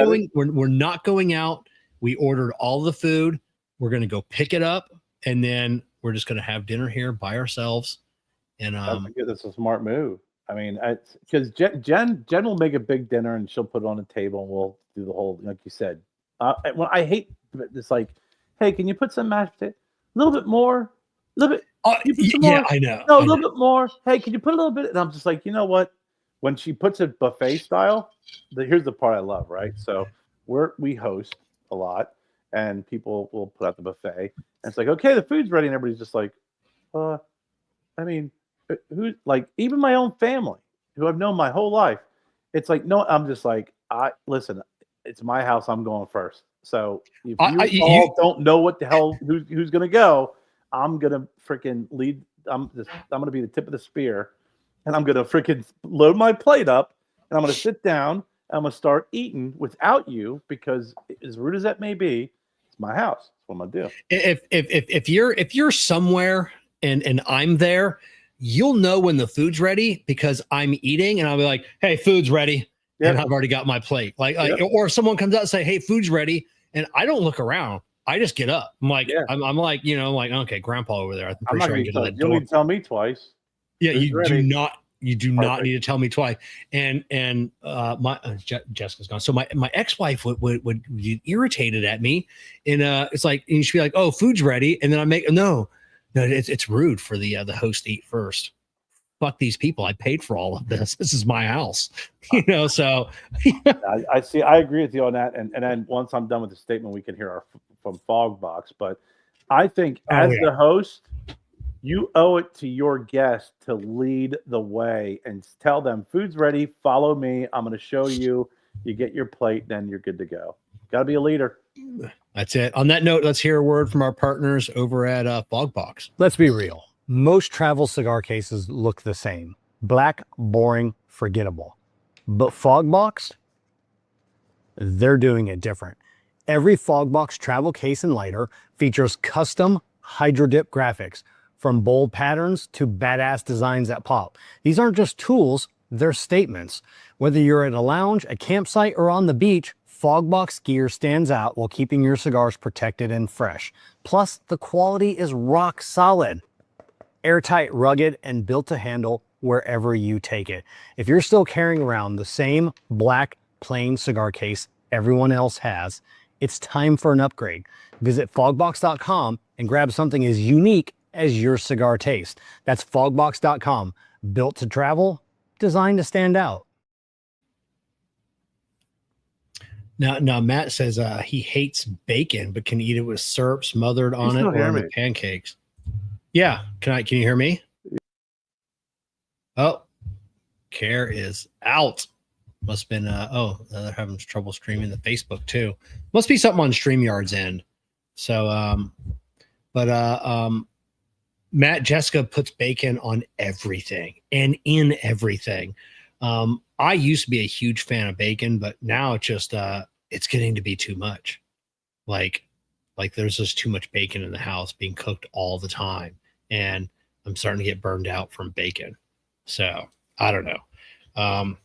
going out. We ordered all the food. We're gonna go pick it up, and then we're just gonna have dinner here by ourselves. And that's a smart move. I mean, because Jen will make a big dinner and she'll put it on the table and we'll do the whole, like you said. When I hate this, like, hey, can you put some mashed potato? A little bit more, a little bit. Yeah, I know. No, a little bit more. Hey, can you put a little bit? And I'm just like, you know what? when she puts it buffet style, here's the part I love, right? So we host a lot, and people will put out the buffet, and it's like, okay, the food's ready, and everybody's just like, I mean, who, like, even my own family who I've known my whole life, it's like, no, I'm just like, listen, it's my house, I'm going first. So if you all don't know what the hell who's gonna go, I'm gonna freaking lead. I'm gonna be the tip of the spear, and I'm gonna freaking load my plate up, and I'm gonna sit down, and I'm gonna start eating without you, because as rude as that may be, it's my house. That's what I'm gonna do. If you're somewhere and I'm there, you'll know when the food's ready because I'm eating, and I'll be like, "Hey, food's ready," and I've already got my plate. Or if someone comes out and say, "Hey, food's ready," and I don't look around. I just get up. I'm like, I'm like, like, okay, Grandpa over there. I'm pretty sure I can get to that door. You need to tell me twice. Yeah, do not need to tell me twice. And Jessica's gone. So my ex-wife would be irritated at me, and it's like, and she'd be like, "Oh, food's ready," and then I make no, it's rude for the host to eat first. Fuck these people. I paid for all of this. This is my house, so I see. I agree with you on that. And then once I'm done with the statement, we can hear from Fogbox. But I think the host, you owe it to your guest to lead the way and tell them food's ready. Follow me. I'm going to show you. You get your plate, then you're good to go. Got to be a leader. That's it. On that note, let's hear a word from our partners over at Fogbox. Let's be real. Most travel cigar cases look the same. Black, boring, forgettable. But Fogbox, they're doing it different. Every Fogbox travel case and lighter features custom hydro dip graphics, from bold patterns to badass designs that pop. These aren't just tools, they're statements. Whether you're at a lounge, a campsite, or on the beach, Fogbox gear stands out while keeping your cigars protected and fresh. Plus, the quality is rock solid. Airtight, rugged, and built to handle wherever you take it. If you're still carrying around the same black, plain cigar case everyone else has, it's time for an upgrade. Visit fogbox.com and grab something as unique as your cigar taste. That's fogbox.com. Built to travel, designed to stand out. Now Matt says he hates bacon, but can eat it with syrup smothered on it or on the pancakes. Yeah. Can you hear me? Oh, Kerr is out. Must have been, they're having trouble streaming the Facebook too. Must be something on StreamYard's end. So, Matt, Jessica puts bacon on everything and in everything. I used to be a huge fan of bacon, but now it's just, it's getting to be too much. Like there's just too much bacon in the house being cooked all the time. And I'm starting to get burned out from bacon. So I don't know.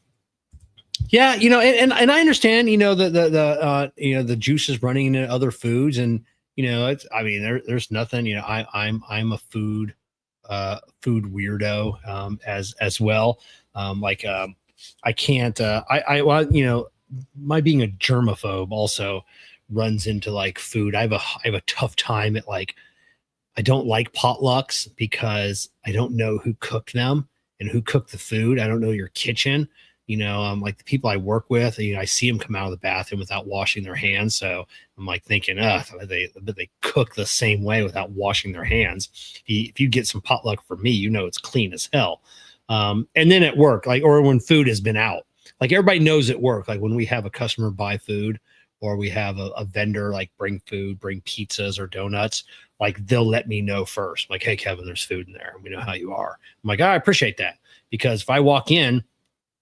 Yeah, and I understand, the juice is running into other foods, and there's nothing, I'm a food weirdo as well. I can't my being a germaphobe also runs into like food. I have a tough time at I don't like potlucks because I don't know who cooked them and who cooked the food. I don't know your kitchen. Like the people I work with, I see them come out of the bathroom without washing their hands. So I'm like thinking, they cook the same way without washing their hands. If you get some potluck for me, it's clean as hell. And then at work, or when food has been out, everybody knows at work, when we have a customer buy food or we have a vendor bring food, bring pizzas or donuts, they'll let me know first. Hey, Kevin, there's food in there. We know how you are. I'm like, I appreciate that, because if I walk in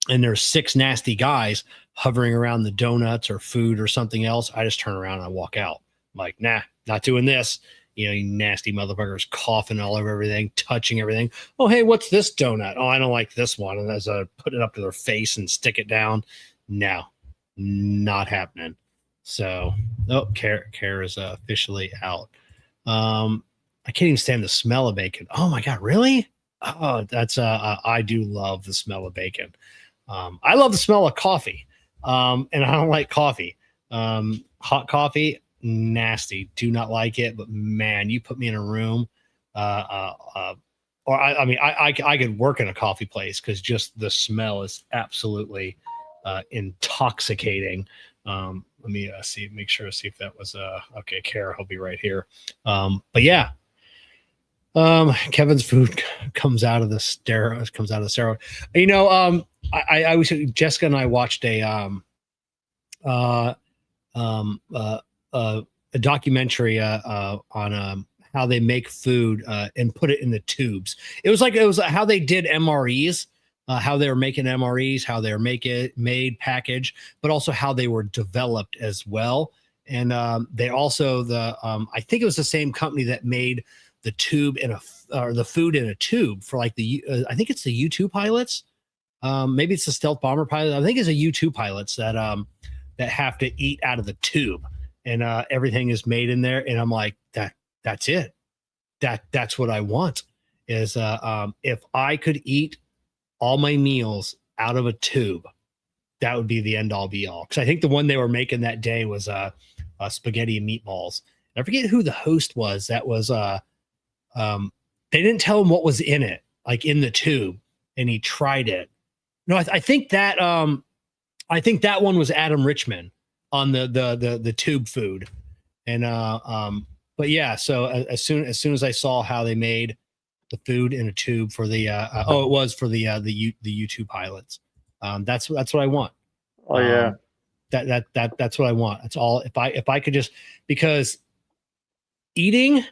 and there's 6 nasty guys hovering around the donuts or food or something else, I just turn around and I walk out. I'm like, nah, not doing this. You nasty motherfuckers coughing all over everything, touching everything. Oh, hey, what's this donut? Oh, I don't like this one. And as I put it up to their face and stick it down, no, not happening. So, Kerr is officially out. I can't even stand the smell of bacon. Oh my God, really? Oh, that's I do love the smell of bacon. I love the smell of coffee. And I don't like coffee. Hot coffee, nasty. Do not like it. But man, you put me in a room or I mean, I could work in a coffee place because just the smell is absolutely intoxicating. Let me make sure to see if that was okay. Kara, he'll be right here. But yeah, Kevin's food comes out of the steroid. You know, I was Jessica and I watched a documentary on how they make food and put it in the tubes. It was how they did MREs, how they were making MREs, how they were made, packaged, but also how they were developed as well. And they also I think it was the same company that made the tube or the food in a tube for like I think it's the U-2 pilots. Maybe it's the stealth bomber pilot. I think it's a U-2 pilots that have to eat out of the tube, and everything is made in there. And I'm like, that's it. That's what I want is if I could eat all my meals out of a tube, that would be the end all be all. Because I think the one they were making that day was spaghetti and meatballs. I forget who the host was. That was they didn't tell him what was in it, like in the tube, and he tried it. No, I think that one was Adam Richman on the tube food, and but yeah. So as soon as I saw how they made the food in a tube for the it was for the U-2 pilots. That's what I want. Oh yeah. That's what I want. That's all. If I could just, because eating,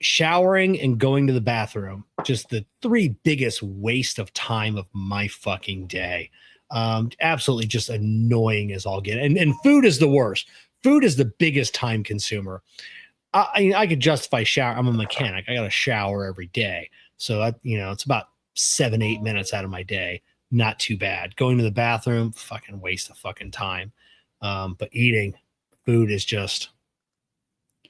showering, and going to the bathroom, just the three biggest waste of time of my fucking day. Absolutely just annoying as all get. And food is the worst. Food is the biggest time consumer. I could justify shower. I'm a mechanic. I got to shower every day. So it's about 7-8 minutes out of my day. Not too bad. Going to the bathroom, fucking waste of fucking time. But eating food is just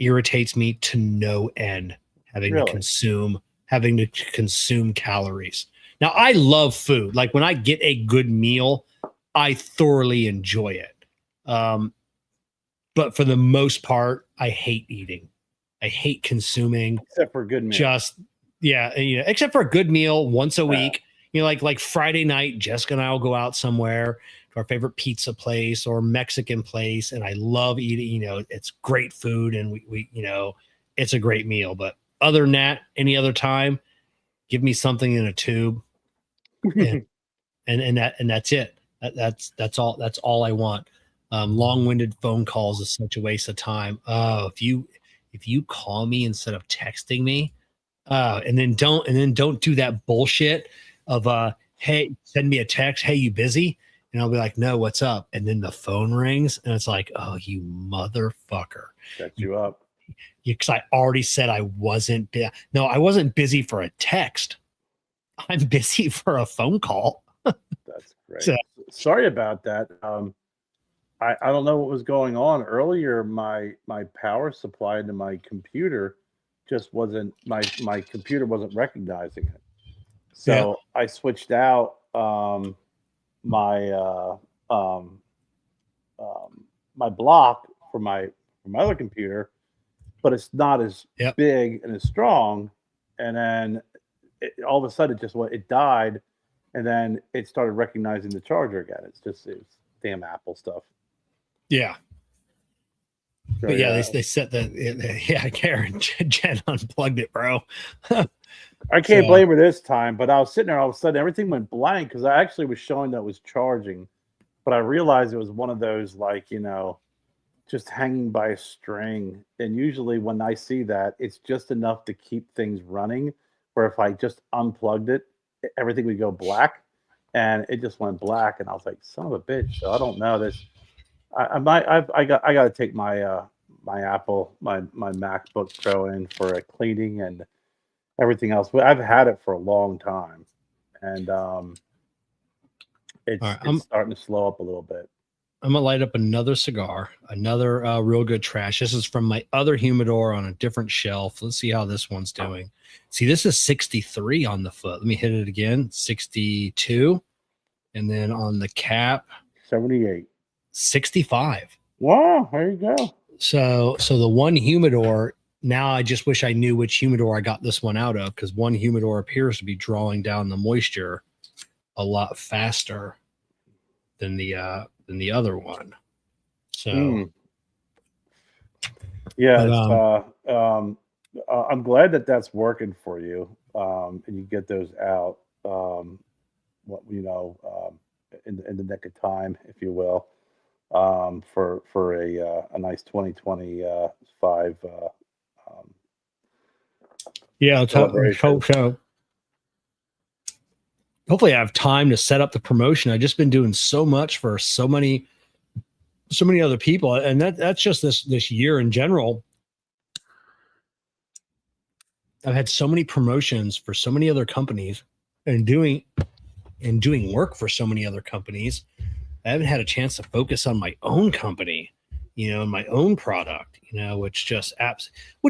irritates me to no end. Having to consume calories. Now I love food. Like when I get a good meal, I thoroughly enjoy it. But for the most part, I hate eating. I hate consuming. Except for a good meal. Except for a good meal once a week. Like Friday night, Jessica and I will go out somewhere to our favorite pizza place or Mexican place, and I love eating. It's great food, and we it's a great meal. But other than that, any other time, give me something in a tube, and that's it. That's all I want. Long-winded phone calls is such a waste of time. Oh, if you call me instead of texting me, and then don't do that bullshit of hey, send me a text, hey, you busy? And I'll be like, no, what's up? And then the phone rings and it's like, oh, you motherfucker. Set you up. Because I already said I wasn't no, I wasn't busy for a text. I'm busy for a phone call. That's great. Sorry about that. I don't know what was going on earlier. My power supply to my computer just wasn't my computer wasn't recognizing it. So I switched out my block for my other computer, but it's not as big and as strong. And then all of a sudden it died, and then it started recognizing the charger again. It's damn Apple stuff. Yeah. So, but they set that. Karen, Jen unplugged it, bro. I can't blame her this time, but I was sitting there, all of a sudden everything went blank because I actually was showing that it was charging, but I realized it was one of those just hanging by a string. And usually when I see that, it's just enough to keep things running, where if I just unplugged it, everything would go black, and it just went black. And I was like, son of a bitch. So I don't know this. I got to take my my Apple, my MacBook Pro in for a cleaning and everything else. But I've had it for a long time, and it's starting to slow up a little bit. I'm gonna light up another cigar, another real good trash. This is from my other humidor on a different shelf. Let's see how this one's doing. See, this is 63 on the foot. Let me hit it again. 62, and then on the cap, 78. 65. Wow, there you go. So the one humidor now I just wish I knew which humidor I got this one out of, because one humidor appears to be drawing down the moisture a lot faster than the other one. So yeah, but, I'm glad that that's working for you, and you get those out, in the nick of time, if you will, for a nice 2025 yeah, let's celebration. hope so. Hopefully I have time to set up the promotion. I've just been doing so much for so many other people, and that's just this year in general. I've had so many promotions for so many other companies and doing work for so many other companies. I haven't had a chance to focus on my own company, and my own product, which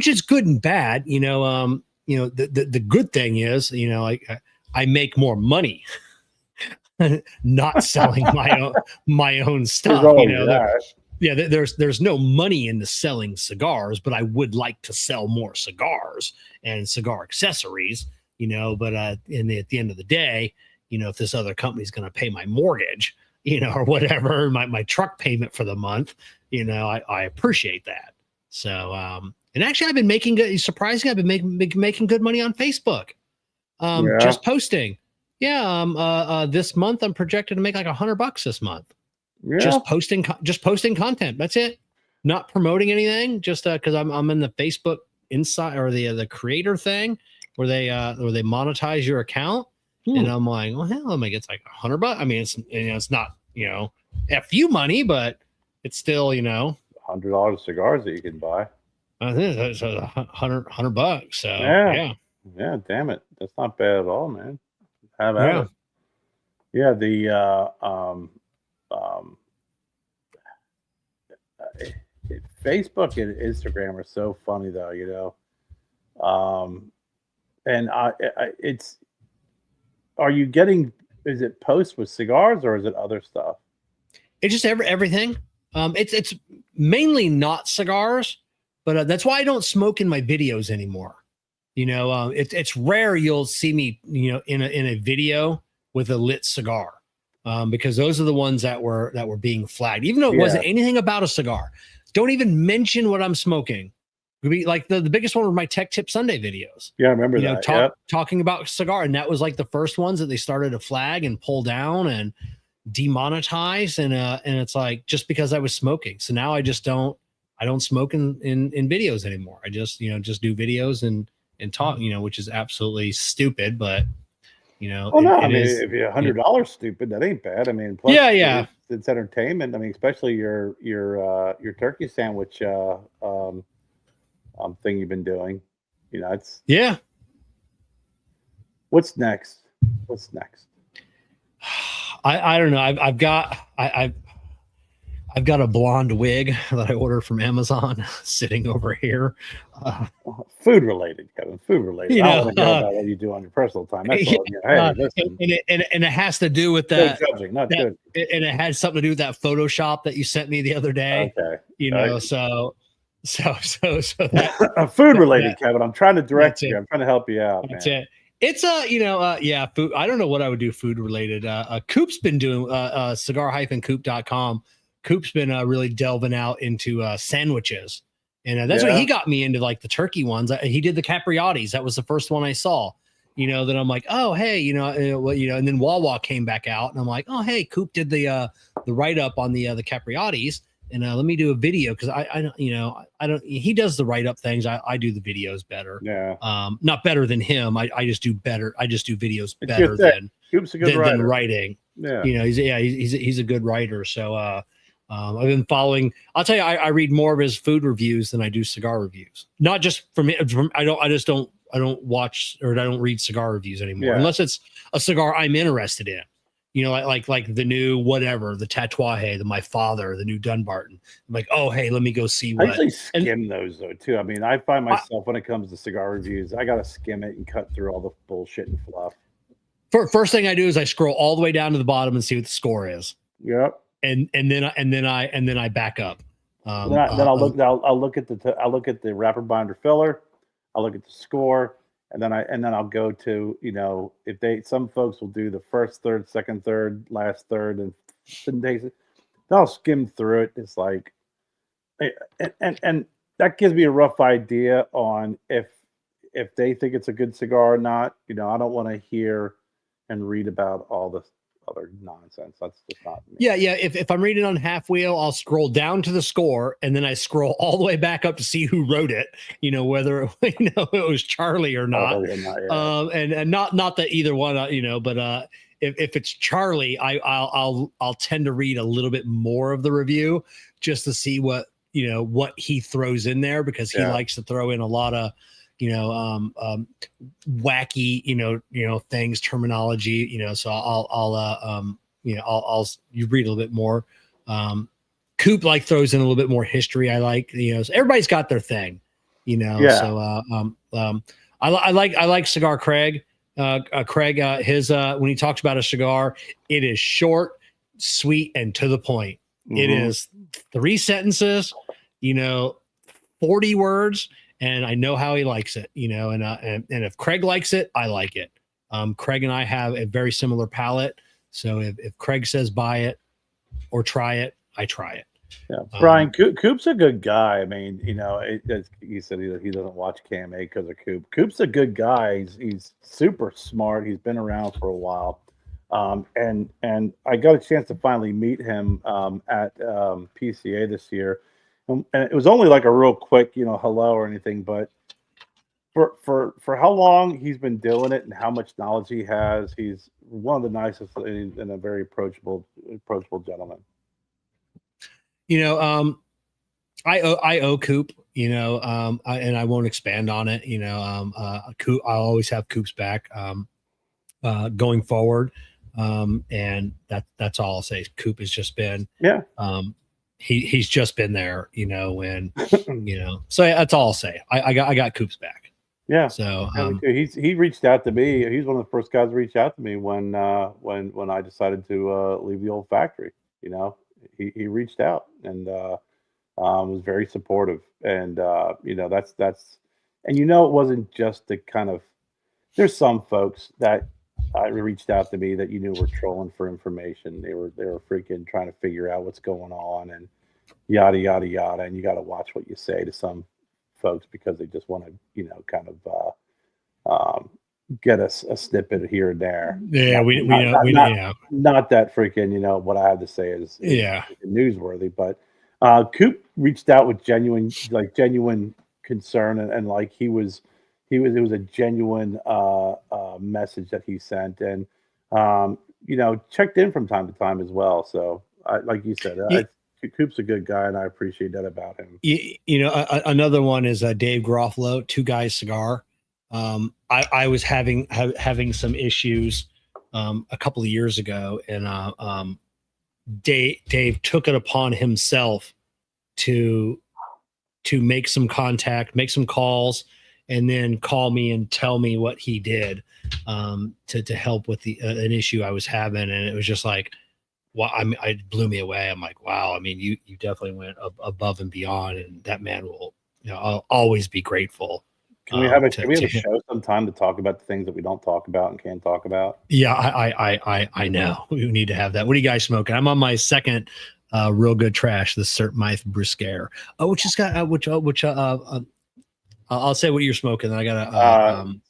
is good and bad. The good thing is, I make more money not selling my own stuff. There's no money in the selling cigars, but I would like to sell more cigars and cigar accessories, but at the end of the day, if this other company's going to pay my mortgage, or whatever, my truck payment for the month, I appreciate that. So, and actually I've been making surprisingly, I've been making good money on Facebook. Just posting. Yeah. This month I'm projected to make like $100 this month. Yeah. Just posting content. That's it. Not promoting anything. Just because I'm in the Facebook inside or the creator thing where they monetize your account, and I'm like, well, hell, I mean, it's like $100. I mean, it's not FU money, but it's still $100 cigars that you can buy. I think it's $100. So yeah, damn it, that's not bad at all, man. Have at it. Yeah, Facebook and Instagram are so funny though, and it's, are you getting, is it posts with cigars or is it other stuff? It's just everything. It's mainly not cigars, but that's why I don't smoke in my videos anymore. It's rare you'll see me, in a video with a lit cigar, because those are the ones that were being flagged, even though it wasn't anything about a cigar. Don't even mention what I'm smoking. It'd be like the biggest one were my Tech Tip Sunday videos. Yeah, I remember that. Talking about cigar, and that was like the first ones that they started to flag and pull down and demonetize, and it's like just because I was smoking. So now I don't smoke in videos anymore. I just just do videos and talk, which is absolutely stupid, but well, no, I mean, if you're $100 stupid, that ain't bad. I mean, plus, it's entertainment. I mean, especially your turkey sandwich thing you've been doing. It's What's next? I don't know. I've got a blonde wig that I ordered from Amazon sitting over here. Food related, Kevin. Food related. I don't know about what you do on your personal time. That's all. Hey, listen. And it has to do with that. No judging, not good. And it has something to do with that Photoshop that you sent me the other day. Okay. So that, food related, Kevin. I'm trying to direct you. I'm trying to help you out. That's man. it. It's food. I don't know what I would do food related. Coop's been doing cigar-coop.com. Coop's been really delving out into sandwiches, and that's what he got me into, like the turkey ones. He did the Capriottis. That was the first one I saw. Then I'm like, oh hey, and then Wawa came back out, and I'm like, oh hey, Coop did the write up on the Capriottis, and let me do a video because I don't. He does the write up things. I do the videos better. Yeah. Not better than him. I just do better. I just do videos better than Coop's a good writer. Than writing. Yeah. He's a good writer. So I've been following. I'll tell you, I read more of his food reviews than I do cigar reviews. Not just from I don't watch or I don't read cigar reviews anymore unless it's a cigar I'm interested in. Like the new whatever, the Tatuaje, My Father, the new Dunbarton. I'm like, oh hey, let me go see what. I usually skim those though too. I mean, I find myself when it comes to cigar reviews, I gotta skim it and cut through all the bullshit and fluff. First thing I do is I scroll all the way down to the bottom and see what the score is. Yep. And then I back up. Then I'll look at the wrapper binder filler, I'll look at the score, and then I'll go to, if some folks will do the first third, second third, last third, and then I'll skim through it. It's like, and that gives me a rough idea on if they think it's a good cigar or not. I don't want to hear and read about all this other nonsense. That's just not me. Yeah. If I'm reading on Half Wheel, I'll scroll down to the score, and then I scroll all the way back up to see who wrote it. Whether it was Charlie or not. And not that either one. But if it's Charlie, I'll tend to read a little bit more of the review just to see what he throws in there, because he likes to throw in a lot of wacky, things, terminology, so I'll you read a little bit more. Coop throws in a little bit more history. I like, so everybody's got their thing, so, I like Cigar Craig. Craig, his, when he talks about a cigar, it is short, sweet, and to the point. Mm-hmm. It is 3 sentences, 40 words. And I know how he likes it, and if Craig likes it, I like it. Craig and I have a very similar palate. So if Craig says buy it or try it, I try it. Yeah, Brian, Coop's a good guy. I mean, he said he doesn't watch KMA because of Coop. Coop's a good guy. He's super smart. He's been around for a while. And I got a chance to finally meet him at PCA this year. And it was only like a real quick, hello or anything, but for how long he's been doing it and how much knowledge he has, he's one of the nicest and a very approachable gentleman. I owe Coop, and I won't expand on it. Coop, I'll always have Coop's back going forward. And that's all I'll say. Coop has just been, he's just been there, when, so that's all I'll say. I got Coop's back. Yeah. So he reached out to me. He's one of the first guys to reach out to me when I decided to leave the old factory. He reached out and was very supportive. And that's and it wasn't just the kind of, there's some folks that reached out to me that were trolling for information. They were freaking trying to figure out what's going on and yada yada yada. And you got to watch what you say to some folks because they just want to kind of get a snippet here and there. Yeah, we know. Not that freaking what I have to say is newsworthy, but Coop reached out with genuine concern and like it was a genuine message that he sent and checked in from time to time as well. So like you said, Coop's a good guy and I appreciate that about him. Another one is Dave Garofalo, Two Guys Cigar. I was having some issues a couple of years ago, and Dave took it upon himself to make some contact, make some calls, and then call me and tell me what he did to help with an issue I was having. And it was just like, well, it blew me away. I'm like, wow. I mean, you definitely went above and beyond, and that man will, I'll always be grateful. Can we have a show sometime to talk about the things that we don't talk about and can't talk about? Yeah, I know. We need to have that. What are you guys smoking? I'm on my second real good trash, the Cert Mythe Briscare. Which has got I'll say what you're smoking. Then I got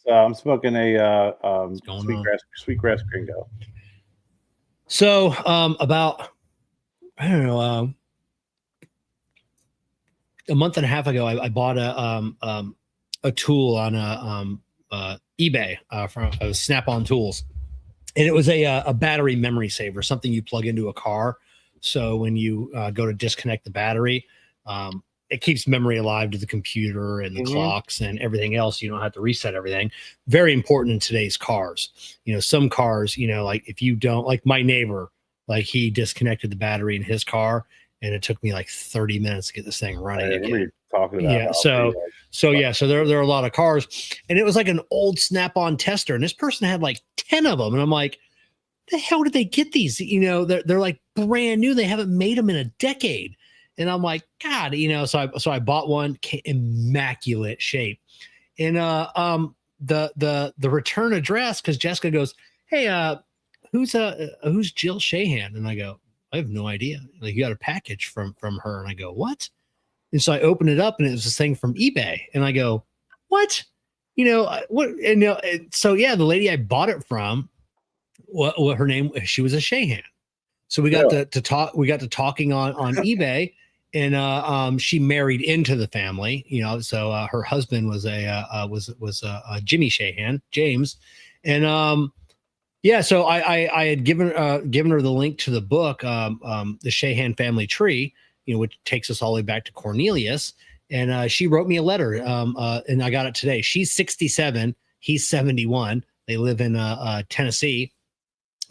I'm smoking a sweetgrass gringo. So about I don't know a month and a half ago, I bought a tool on eBay from Snap-on Tools, and it was a battery memory saver, something you plug into a car. So when you go to disconnect the battery, it keeps memory alive to the computer and the clocks and everything else. You don't have to reset everything. Very important in today's cars. Some cars, like if you don't, like my neighbor, like he disconnected the battery in his car, and it took me like 30 minutes to get this thing running again. Talking about so there are a lot of cars, and it was like an old Snap-on tester, and this person had like 10 of them, and I'm like, the hell did they get these? They're like brand new. They haven't made them in a decade. And I'm like, God, so I bought one, immaculate shape. And the return address, because Jessica goes, hey, who's Jill Shahan? And I go, I have no idea. Like, you got a package from her. And I go, what? And so I opened it up, and it was this thing from eBay. And I go, what? What? And so yeah, the lady I bought it from, what her name? She was a Shahan. So we got to talk. We got to talking on eBay, and she married into the family. So her husband was Jimmy Shahan, James, and yeah. So I had given her the link to the book, the Shahan family tree, which takes us all the way back to Cornelius. And she wrote me a letter, and I got it today. She's 67. He's 71. They live in Tennessee.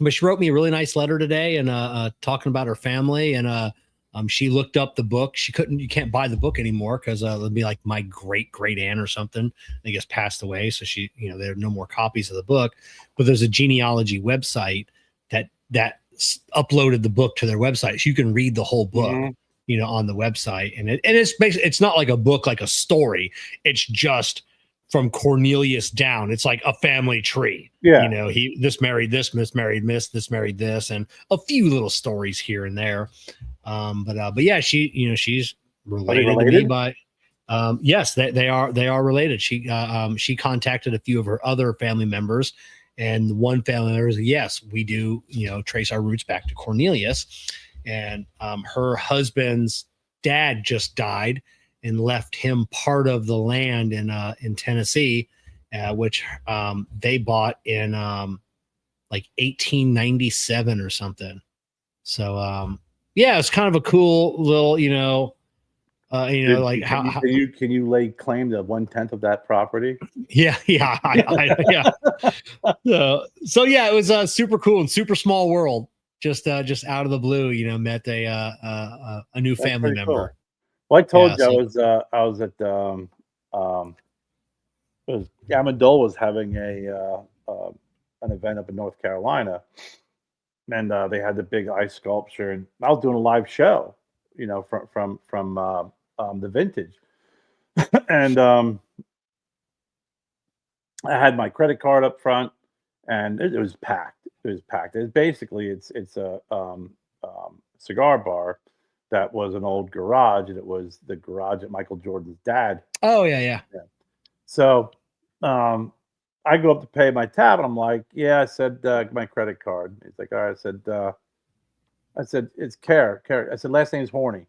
But she wrote me a really nice letter today, and talking about her family. And she looked up the book. You can't buy the book anymore because it'll be like my great aunt or something, I guess, passed away. So there are no more copies of the book. But there's a genealogy website that uploaded the book to their website, so you can read the whole book. Mm-hmm. On the website, and it's basically, it's not like a book, like a story. It's just from Cornelius down. It's like a family tree. Yeah. This married this married this married this, and a few little stories here and there. But yeah, she's related to me by, yes, they are related. She contacted a few of her other family members, and one family member said, yes, we do, trace our roots back to Cornelius. And her husband's dad just died and left him part of the land in Tennessee, which they bought in like 1897 or something. So yeah, it's kind of a cool little, like can you lay claim to 1/10 of that property? Yeah, yeah, yeah. So yeah, it was super cool and super small world. Just out of the blue, met a new family member. Cool. Well, I told you I was at Amandol was having an event up in North Carolina, and they had the big ice sculpture, and I was doing a live show, from the vintage, and I had my credit card up front, and it was packed. It was packed. It's basically it's a cigar bar that was an old garage, and it was the garage that Michael Jordan's dad. Oh yeah. So I go up to pay my tab, and I'm like, yeah, I said my credit card. He's like, all right. I said it's Kerr. I said last name's Horny,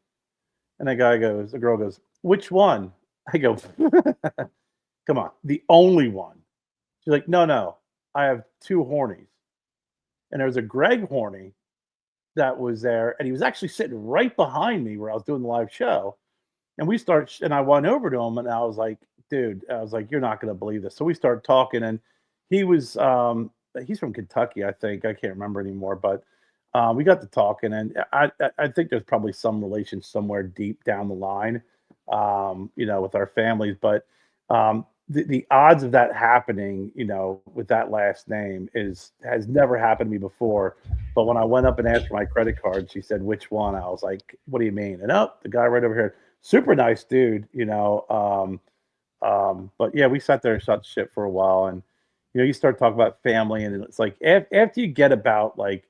and the girl goes, which one? I go, come on, the only one. She's like, no, I have two Hornies. And there was a Greg Horny that was there, and he was actually sitting right behind me where I was doing the live show. And and I went over to him, and I was like, dude, you're not going to believe this. So we started talking, and he was, he's from Kentucky, I think. I can't remember anymore, but we got to talking, and I think there's probably some relation somewhere deep down the line, with our families. But the odds of that happening, with that last name has never happened to me before. But when I went up and asked for my credit card, she said, which one? I was like, what do you mean? And the guy right over here, super nice dude, but yeah, we sat there and shot shit for a while. And, you start talking about family, and it's like, after you get about like,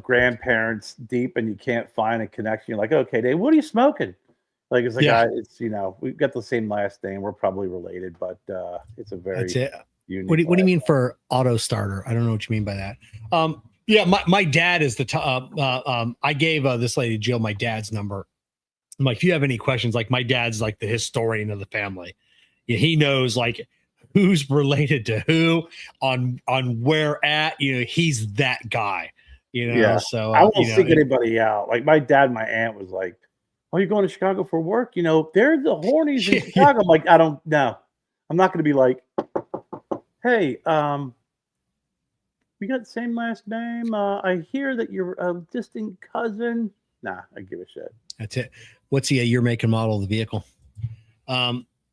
grandparents deep and you can't find a connection, you're like, okay, Dave, what are you smoking? Like, it's like, we've got the same last name. We're probably related, but it's a very unique. What do you mean for auto starter? I don't know what you mean by that. Yeah, my dad is the top. I gave this lady Jill my dad's number. I'm like, if you have any questions, like my dad's like the historian of the family. Yeah, he knows like who's related to who on where at. He's that guy. Yeah. So I won't seek anybody out. Like my dad and my aunt was like, oh, you're going to Chicago for work? They're the Hornies in Chicago. I'm like, I don't know. I'm not going to be like, hey, we got the same last name. I hear that you're a distant cousin. Nah, I give a shit. That's it. What's the year, make, and model of the vehicle?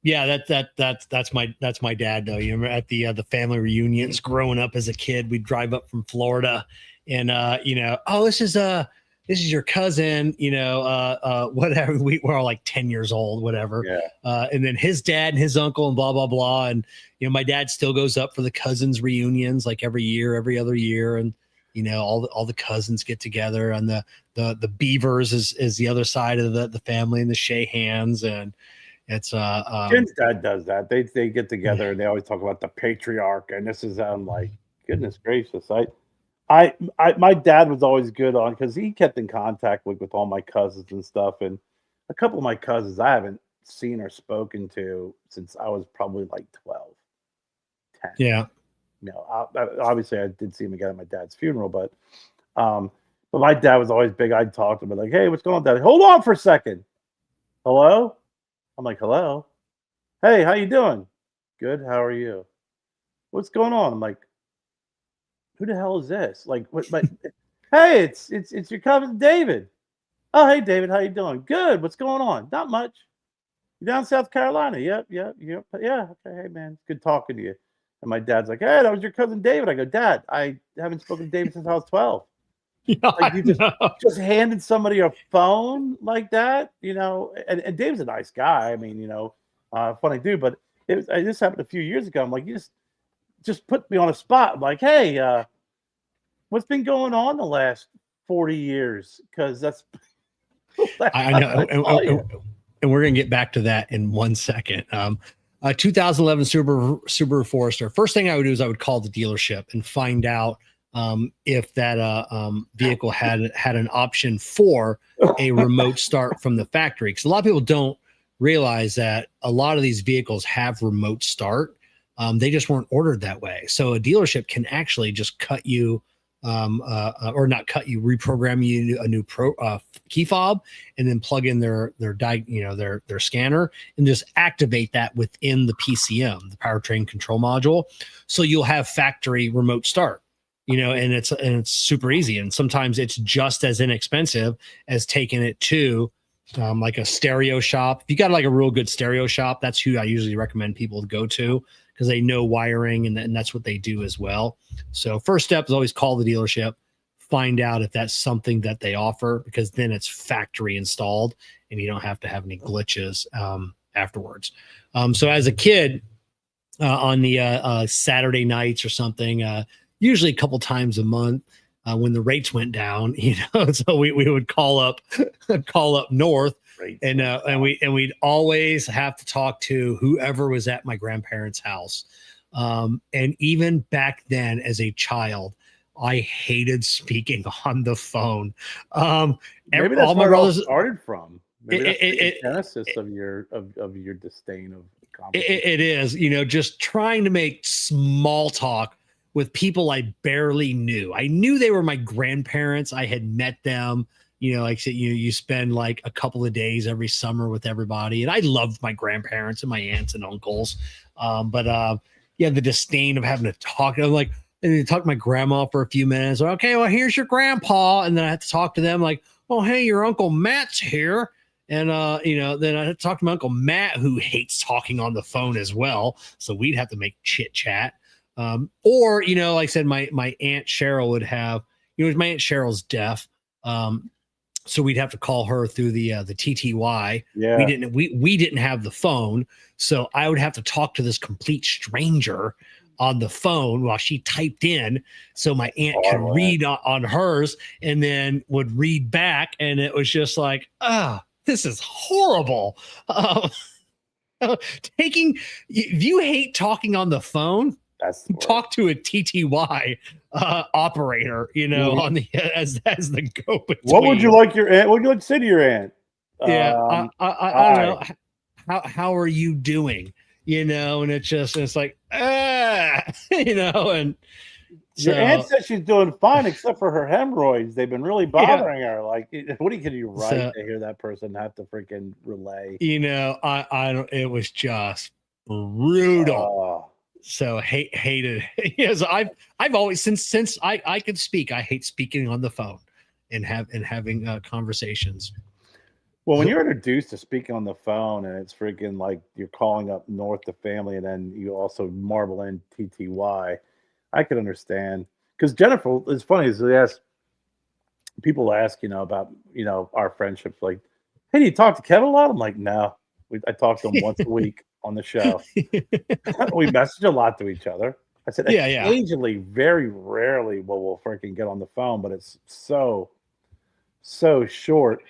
Yeah, that's my dad though. You remember at the family reunions growing up as a kid, we'd drive up from Florida, and this is this is your cousin, whatever. We're all like 10 years old, whatever. Yeah. And then his dad and his uncle and blah, blah, blah. And, my dad still goes up for the cousins reunions, like every year, every other year. And, all the cousins get together, and the Beavers is the other side of the family, and the Shahans. And it's, Jen's dad does that. They get together and they always talk about the patriarch. And this is, I'm like, goodness gracious. My dad was always good on, because he kept in contact with all my cousins and stuff. And a couple of my cousins I haven't seen or spoken to since I was probably like 12, 10. Yeah. Obviously I did see him again at my dad's funeral, but my dad was always big. I'd talk to him like, hey, what's going on, Dad? Hold on for a second. Hello? I'm like, hello? Hey, how you doing? Good. How are you? What's going on? I'm like, who the hell is this? Like, what? Hey, it's your cousin David. Oh, hey David, how you doing? Good. What's going on? Not much. You down in South Carolina? Yep. Yeah. Okay. Hey man, it's good talking to you. And my dad's like, hey, that was your cousin David. I go, Dad, I haven't spoken to David since I was 12. Yeah, like you just handed somebody a phone like that, and Dave's a nice guy. I mean, funny dude, but it just happened a few years ago. I'm like, you just put me on a spot. I'm like, hey, what's been going on the last 40 years? Because that's I know. And we're going to get back to that in 1 second. 2011 Subaru Forester. First thing I would do is I would call the dealership and find out if that vehicle had an option for a remote start from the factory. Because a lot of people don't realize that a lot of these vehicles have remote start. They just weren't ordered that way. So a dealership can actually just cut you, or not cut you, reprogram you a new key fob, and then plug in their scanner and just activate that within the PCM, the powertrain control module. So you'll have factory remote start. And it's super easy. And sometimes it's just as inexpensive as taking it to like a stereo shop. If you got like a real good stereo shop, that's who I usually recommend people to go to, because they know wiring and that's what they do as well. So first step is always call the dealership, find out if that's something that they offer, because then it's factory installed and you don't have to have any glitches afterwards. So as a kid, on the Saturday nights or something, usually a couple times a month, when the rates went down, so we would call up north, and we'd always have to talk to whoever was at my grandparents' house. And even back then as a child, I hated speaking on the phone. Maybe that's where it all started from. Maybe that's the genesis of your disdain of conversation. It is, just trying to make small talk with people I barely knew. I knew they were my grandparents. I had met them. Like I said, you spend like a couple of days every summer with everybody. And I loved my grandparents and my aunts and uncles. But the disdain of having to talk. I'm like, and talk to my grandma for a few minutes. Okay, well, here's your grandpa. And then I had to talk to them like, oh, hey, your Uncle Matt's here. And, then I had to talk to my Uncle Matt, who hates talking on the phone as well. So we'd have to make chit chat. Or, like I said, my Aunt Cheryl would have, my Aunt Cheryl's deaf. So we'd have to call her through the TTY. Yeah. We didn't have the phone. So I would have to talk to this complete stranger on the phone while she typed in. So my aunt could read on hers and then would read back. And it was just like, this is horrible. If you hate talking on on the phone, talk to a TTY operator, on the as the go between. What would you like your aunt? What would you like to say to your aunt? Yeah, I don't know. How are you doing? And it's like, and your aunt says she's doing fine except for her hemorrhoids. They've been really bothering her. Like, what can you write to hear that person have to freaking relay? I don't. It was just brutal. So hated. Yes, I've always since I could speak. I hate speaking on the phone and having conversations. Well, when you're introduced to speaking on the phone and it's freaking like you're calling up north to family and then you also marble in TTY, I could understand. Because Jennifer, it's funny, is yes, people ask, about, our friendships. Like, hey, do you talk to Kevin a lot? I'm like, no. I talk to him once a week on the show. We message a lot to each other. I said, Yeah. occasionally, very rarely we'll freaking get on the phone, but it's so short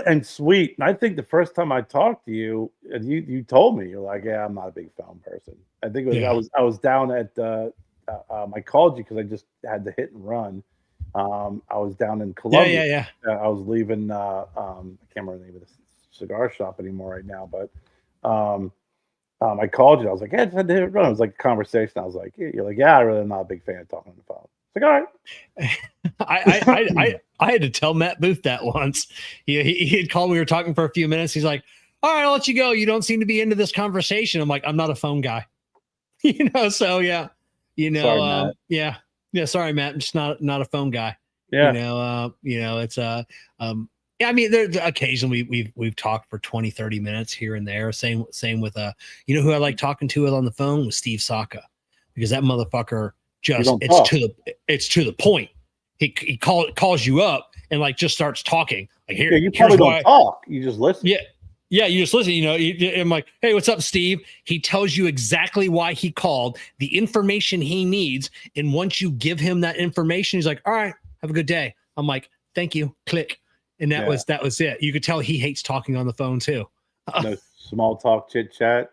and sweet. And I think the first time I talked to you, and you told me, you're like, yeah, I'm not a big phone person. I think it was, I was down at I called you because I just had to hit and run. I was down in Columbia. Yeah. I was leaving. I can't remember the name of the cigar shop anymore right now, but I called you. I was like, yeah, I just had to hit and run. It was like a conversation. I was like, you're like, yeah, I really am not a big fan of talking on the phone. It's like, all right. I had to tell Matt Booth that once. He had called. We were talking for a few minutes. He's like, all right, I'll let you go. You don't seem to be into this conversation. I'm like, I'm not a phone guy. So yeah. Sorry, yeah. Sorry, Matt. I'm just not a phone guy. Yeah. It's I mean, there's occasionally we've talked for 20, 30 minutes here and there. Same with who I like talking to on the phone with Steve Saka, because that motherfucker it's to the point. He calls you up and like just starts talking. Like you probably don't talk. You just listen. Yeah, you just listen. I'm like, hey, what's up, Steve? He tells you exactly why he called, the information he needs, and once you give him that information, he's like, all right, have a good day. I'm like, thank you. Click, and that was it. You could tell he hates talking on the phone too. No small talk, chit chat.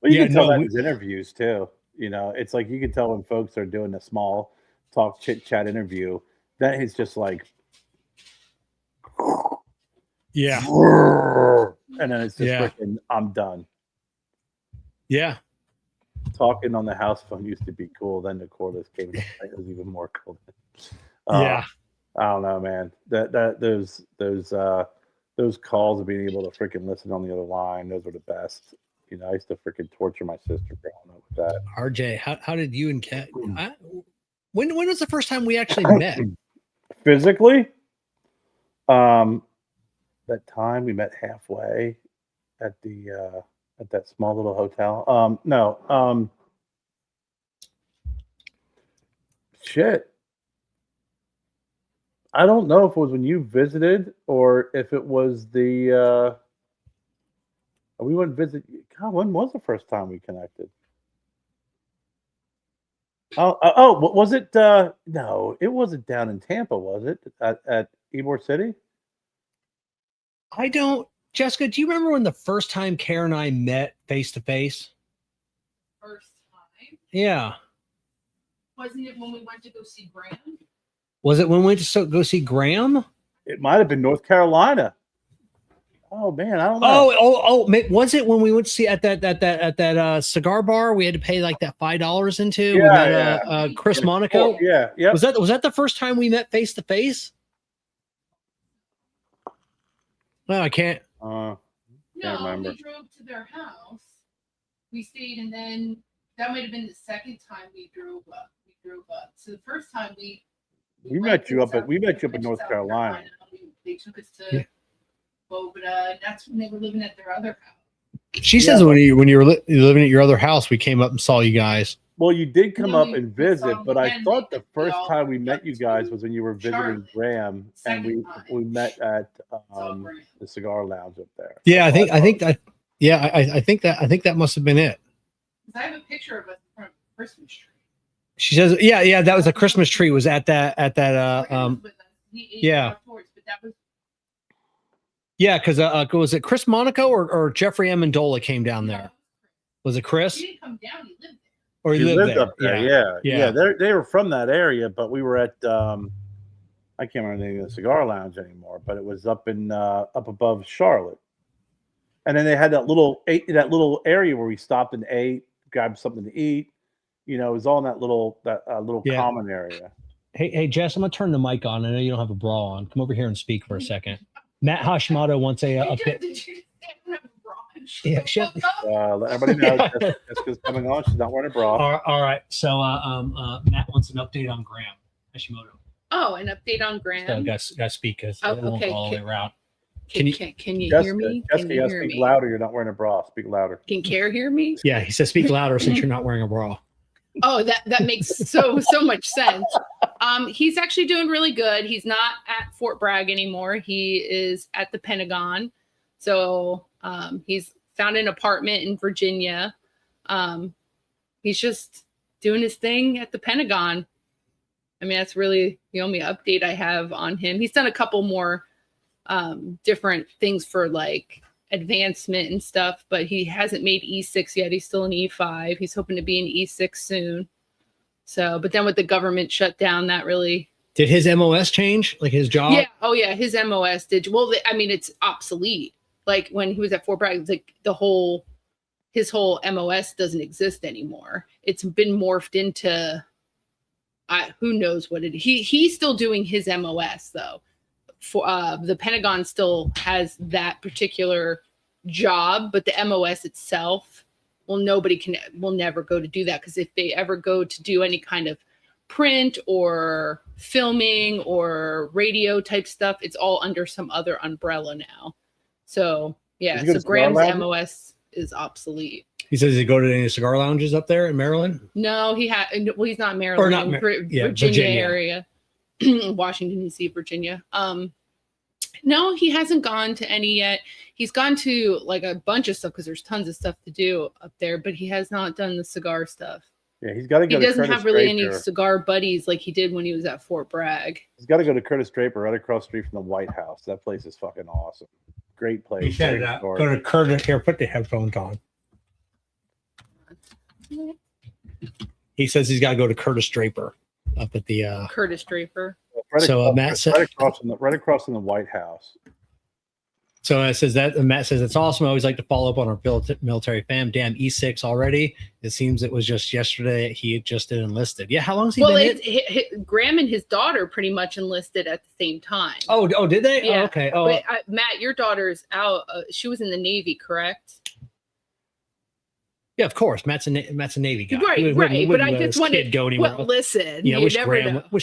Well, you can tell that in his interviews too. It's like you can tell when folks are doing a small talk, chit chat interview that he's just like, yeah. And then it's just freaking, I'm done. Yeah. Talking on the house phone used to be cool. Then the cordless came. It was even more cool. Yeah. I don't know, man. Those calls of being able to freaking listen on the other line, those were the best. I used to freaking torture my sister growing up with that. RJ, how did you and Kat? When was the first time we actually met? Physically? That time we met halfway at the at that small little hotel. Shit. I don't know if it was when you visited or if it was the we went visit. God, when was the first time we connected? Was it? No, it wasn't down in Tampa, was it? At Ybor City? I don't. Jessica, do you remember when the first time Kerr and I met face to face? First time? Yeah. Wasn't it when we went to go see Graham? Was it when we went to go see Graham? It might have been North Carolina. Oh man, I don't know. Oh! Was it when we went to see at that cigar bar we had to pay like that $5 into? Yeah, we met, Chris Monaco. Yeah. Was that the first time we met face to face? No, I can't. No, remember. we drove to their house. We stayed, and then that might have been the second time we drove up. So the first time we met you up in North Carolina. They took us to Bogota. That's when they were living at their other house. She says when you were living at your other house, we came up and saw you guys. Well, you did come up and visit, but I thought the first time we met you guys was when you were visiting Graham, and we met at the cigar lounge up there. Yeah, I think that must have been it. I have a picture of us in front of a Christmas tree. She says, yeah, that was a Christmas tree. Was at that yeah. Yeah, because was it Chris Monaco or Jeffrey Amendola came down there? Was it Chris? He didn't come down. He lived there. Or he lived up there. Yeah. They were from that area, but we were at I can't remember the name of the cigar lounge anymore, but it was up above Charlotte. And then they had that little area where we stopped and ate, grabbed something to eat. It was all in that little common area. Hey, Jess, I'm gonna turn the mic on. I know you don't have a bra on. Come over here and speak for a second. Matt Hashimoto wants a update. Yeah, let everybody know Jessica's coming on. She's not wearing a bra. All right. So Matt wants an update on Graham Hashimoto. Oh, an update on Graham. So got to speak because it won't go all the way around. Can you hear me? Jessica, you speak louder. You're not wearing a bra. Speak louder. Can Kerr hear me? Yeah, he says speak louder since you're not wearing a bra. Oh, that makes so much sense. He's actually doing really good. He's not at Fort Bragg anymore. He is at the Pentagon. So he's found an apartment in Virginia. He's just doing his thing at the Pentagon. I mean, that's really the only update I have on him. He's done a couple more different things for like advancement and stuff, but he hasn't made E6 yet. He's still in E5. He's hoping to be in E6 soon. So, but then with the government shutdown, that really... Did his MOS change? Like his job? Yeah. Oh, yeah. His MOS did. Well, I mean, it's obsolete. Like when he was at Fort Bragg, it's like his whole MOS doesn't exist anymore. It's been morphed into, who knows what it is. He's still doing his MOS though. For the Pentagon still has that particular job, but the MOS itself, well, will never go to do that, because if they ever go to do any kind of print or filming or radio type stuff, it's all under some other umbrella now. So yeah, so Graham's MOS is obsolete. He says he go to any cigar lounges up there in Maryland? No, he's not in Maryland, or not Virginia area, Washington D.C., Virginia. No, he hasn't gone to any yet. He's gone to like a bunch of stuff because there's tons of stuff to do up there, but he has not done the cigar stuff. Yeah, he's got to go. He doesn't have really any cigar buddies like he did when he was at Fort Bragg. He's got to go to Curtis Draper, right across the street from the White House. That place is fucking awesome. Great place. He said, go to Curtis. Here, put the headphones on. He says he's got to go to Curtis Draper up at the Curtis Draper. Matt said right across from the White House. So it says that Matt says it's awesome. I always like to follow up on our military fam. Damn, E6 already. It seems it was just yesterday he had just enlisted. Yeah, how long has he been? Graham and his daughter pretty much enlisted at the same time. Oh, did they? Yeah. Oh, okay. Oh, but, Matt, your daughter's out. She was in the Navy, correct? Yeah, of course. Matt's a Navy guy. Right. But I just wanted to go anywhere. Well, listen. Yeah, wish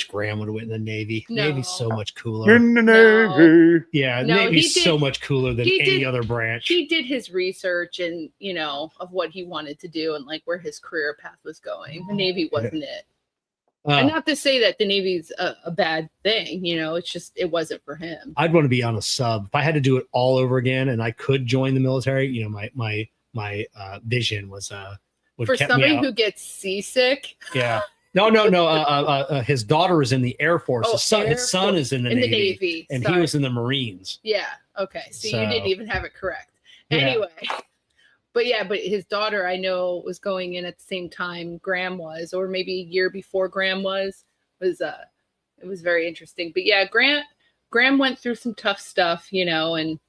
Graham would have went in the Navy. No. Navy's so much cooler. In the Navy. Yeah, Navy's so much cooler than any other branch. He did his research and of what he wanted to do and like where his career path was going. The Navy wasn't it. And not to say that the Navy's a bad thing, it's just it wasn't for him. I'd want to be on a sub. If I had to do it all over again and I could join the military, my vision was for somebody who gets seasick. Yeah. No. His daughter is in the Air Force. His son is in the Navy. And he was in the Marines. Yeah. Okay. So you didn't even have it correct. Anyway. But his daughter, I know, was going in at the same time Graham was, or maybe a year before Graham was. It was very interesting. But yeah, Graham went through some tough stuff, and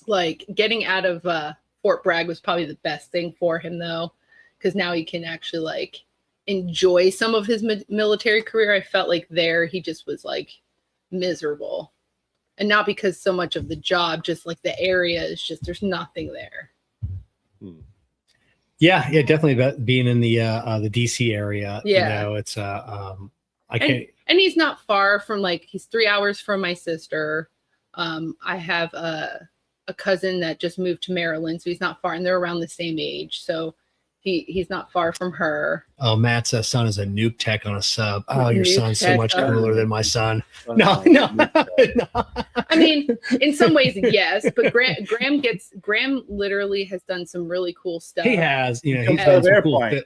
like getting out of Fort Bragg was probably the best thing for him though, because now he can actually like enjoy some of his military career. I felt like there he just was like miserable, and not because so much of the job, just like the area is just there's nothing there. Yeah, definitely about being in the DC area. Yeah, it's I can't. And he's not far from he's 3 hours from my sister. I have a cousin that just moved to Maryland, so he's not far, and they're around the same age, so he's not far from her. Oh, Matt's son is a nuke tech on a sub. Oh, your son's so much cooler than my son. No. I mean, in some ways, yes, but Graham literally has done some really cool stuff. He has, he's done some cool stuff.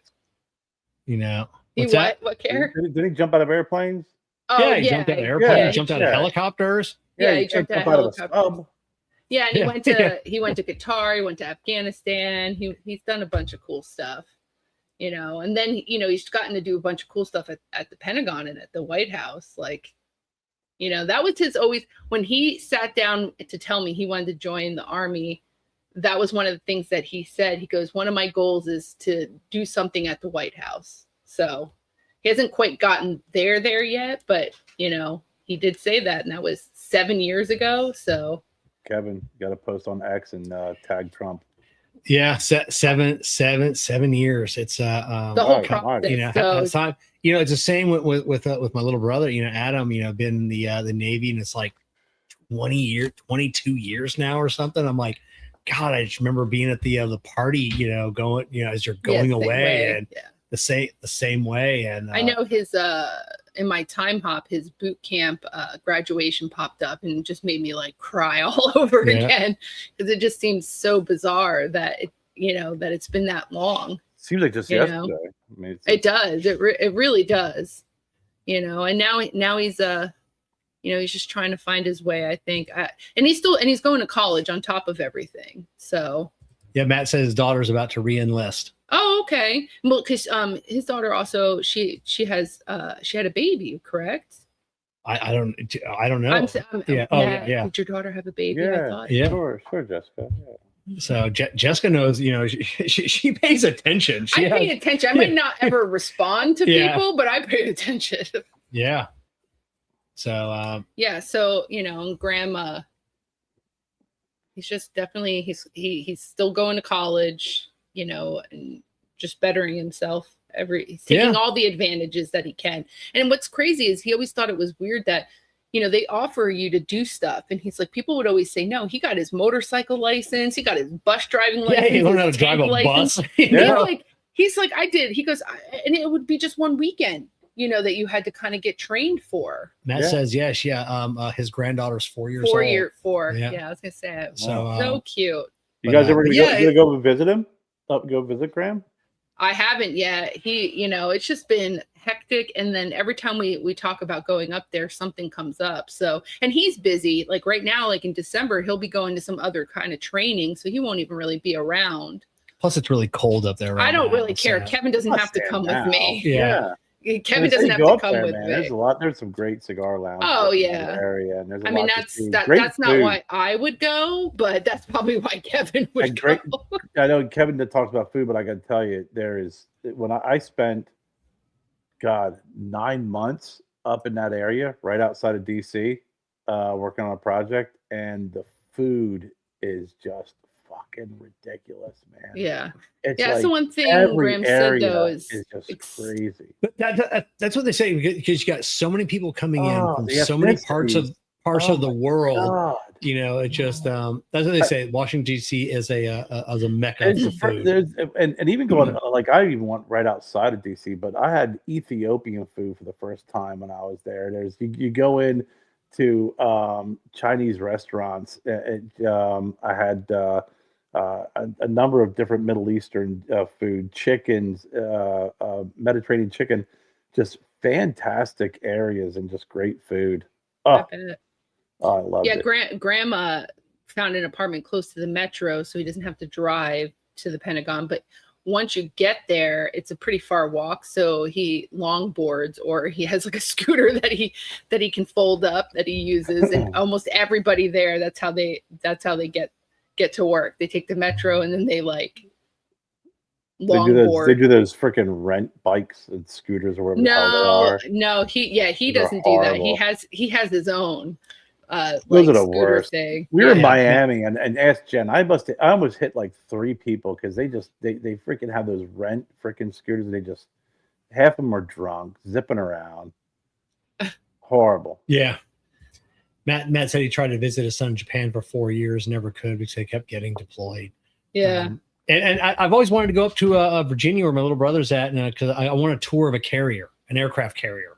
What, Kerr? Did he jump out of airplanes? Oh, yeah, he jumped out of airplanes. Yeah, he jumped out of helicopters. Yeah, he jumped out of helicopters. Yeah, and he went to Qatar, he went to Afghanistan. He's done a bunch of cool stuff, and then he's gotten to do a bunch of cool stuff at the Pentagon and at the White House. Like, that was his always when he sat down to tell me he wanted to join the Army. That was one of the things that he said. He goes, one of my goals is to do something at the White House. So he hasn't quite gotten there yet, but he did say that, and that was 7 years ago. So. Kevin, got to post on X and tag Trump. Yeah, 7 years. It's the whole process. Time. It's the same with my little brother. Adam. Been in the Navy, and it's like 22 years now or something. I'm like, God, I just remember being at the party. Going, as you're going away, and the same way. And I know his in my time hop, his boot camp graduation popped up and just made me like cry all over again, because it just seems so bizarre that that it's been that long. Seems like just yesterday. I mean, it does. It really does. And now he's he's just trying to find his way, I think. And he's going to college on top of everything. So yeah, Matt says his daughter's about to re-enlist. Oh, okay. Well, because his daughter also she had a baby, correct? I don't know. Yeah. Oh yeah. Did your daughter have a baby? Yeah. I thought. Yeah. Sure, Jessica. Yeah. So Jessica knows, she pays attention. I pay attention. I might not ever respond to people, but I pay attention. Yeah. So so Grandma, he's just definitely he's still going to college, and just bettering himself. He's taking all the advantages that he can. And what's crazy is he always thought it was weird that they offer you to do stuff, and he's like, people would always say no. He got his motorcycle license, he got his bus driving license, he learned how to drive a bus. He's like, I did. He goes, and it would be just one weekend, that you had to kind of get trained for. Matt says, his granddaughter's 4 years old. 4. Yeah, I was gonna say it. So cute. You guys ever gonna go visit him? Go visit Graham? I haven't yet. He, it's just been hectic. And then every time we talk about going up there, something comes up. So, and he's busy. Like right now, like in December, he'll be going to some other kind of training. So he won't even really be around. Plus it's really cold up there. I don't really care. Kevin doesn't have to come with me. Yeah. Kevin doesn't have to come with me. There's some great cigar lounges. Oh yeah. In the area, and there's that's not why I would go, but that's probably why Kevin would go. I know Kevin talks about food, but I got to tell you, when I spent 9 months up in that area, right outside of DC, working on a project, and the food is just fucking ridiculous, man. Yeah. It's the one thing Graham said though is just crazy. But that's what they say, because you got so many people coming in from so many parts of the world. God. It just that's what they say. Washington D.C. is a mecca for food. And even going like I even went right outside of D.C., but I had Ethiopian food for the first time when I was there. You go in to Chinese restaurants. I had a number of different Middle Eastern food, chickens, Mediterranean chicken, just fantastic areas and just great food. Oh, I love it. Yeah, Grandma found an apartment close to the metro, so he doesn't have to drive to the Pentagon. But once you get there, it's a pretty far walk. So he longboards, or he has like a scooter that he can fold up that he uses. And almost everybody there, that's how they get to work. They take the metro and then they longboard. They do those freaking rent bikes and scooters or whatever. No, he doesn't do that. He has his own. Those are the worst. Thing. We were in Miami and asked Jen. I almost hit like 3 people because they freaking have those rent freaking scooters. And they just half of them are drunk, zipping around. Horrible. Yeah. Matt said he tried to visit his son in Japan for 4 years, never could because they kept getting deployed. Yeah. And I've always wanted to go up to Virginia where my little brother's at, because I want a tour of a carrier, an aircraft carrier.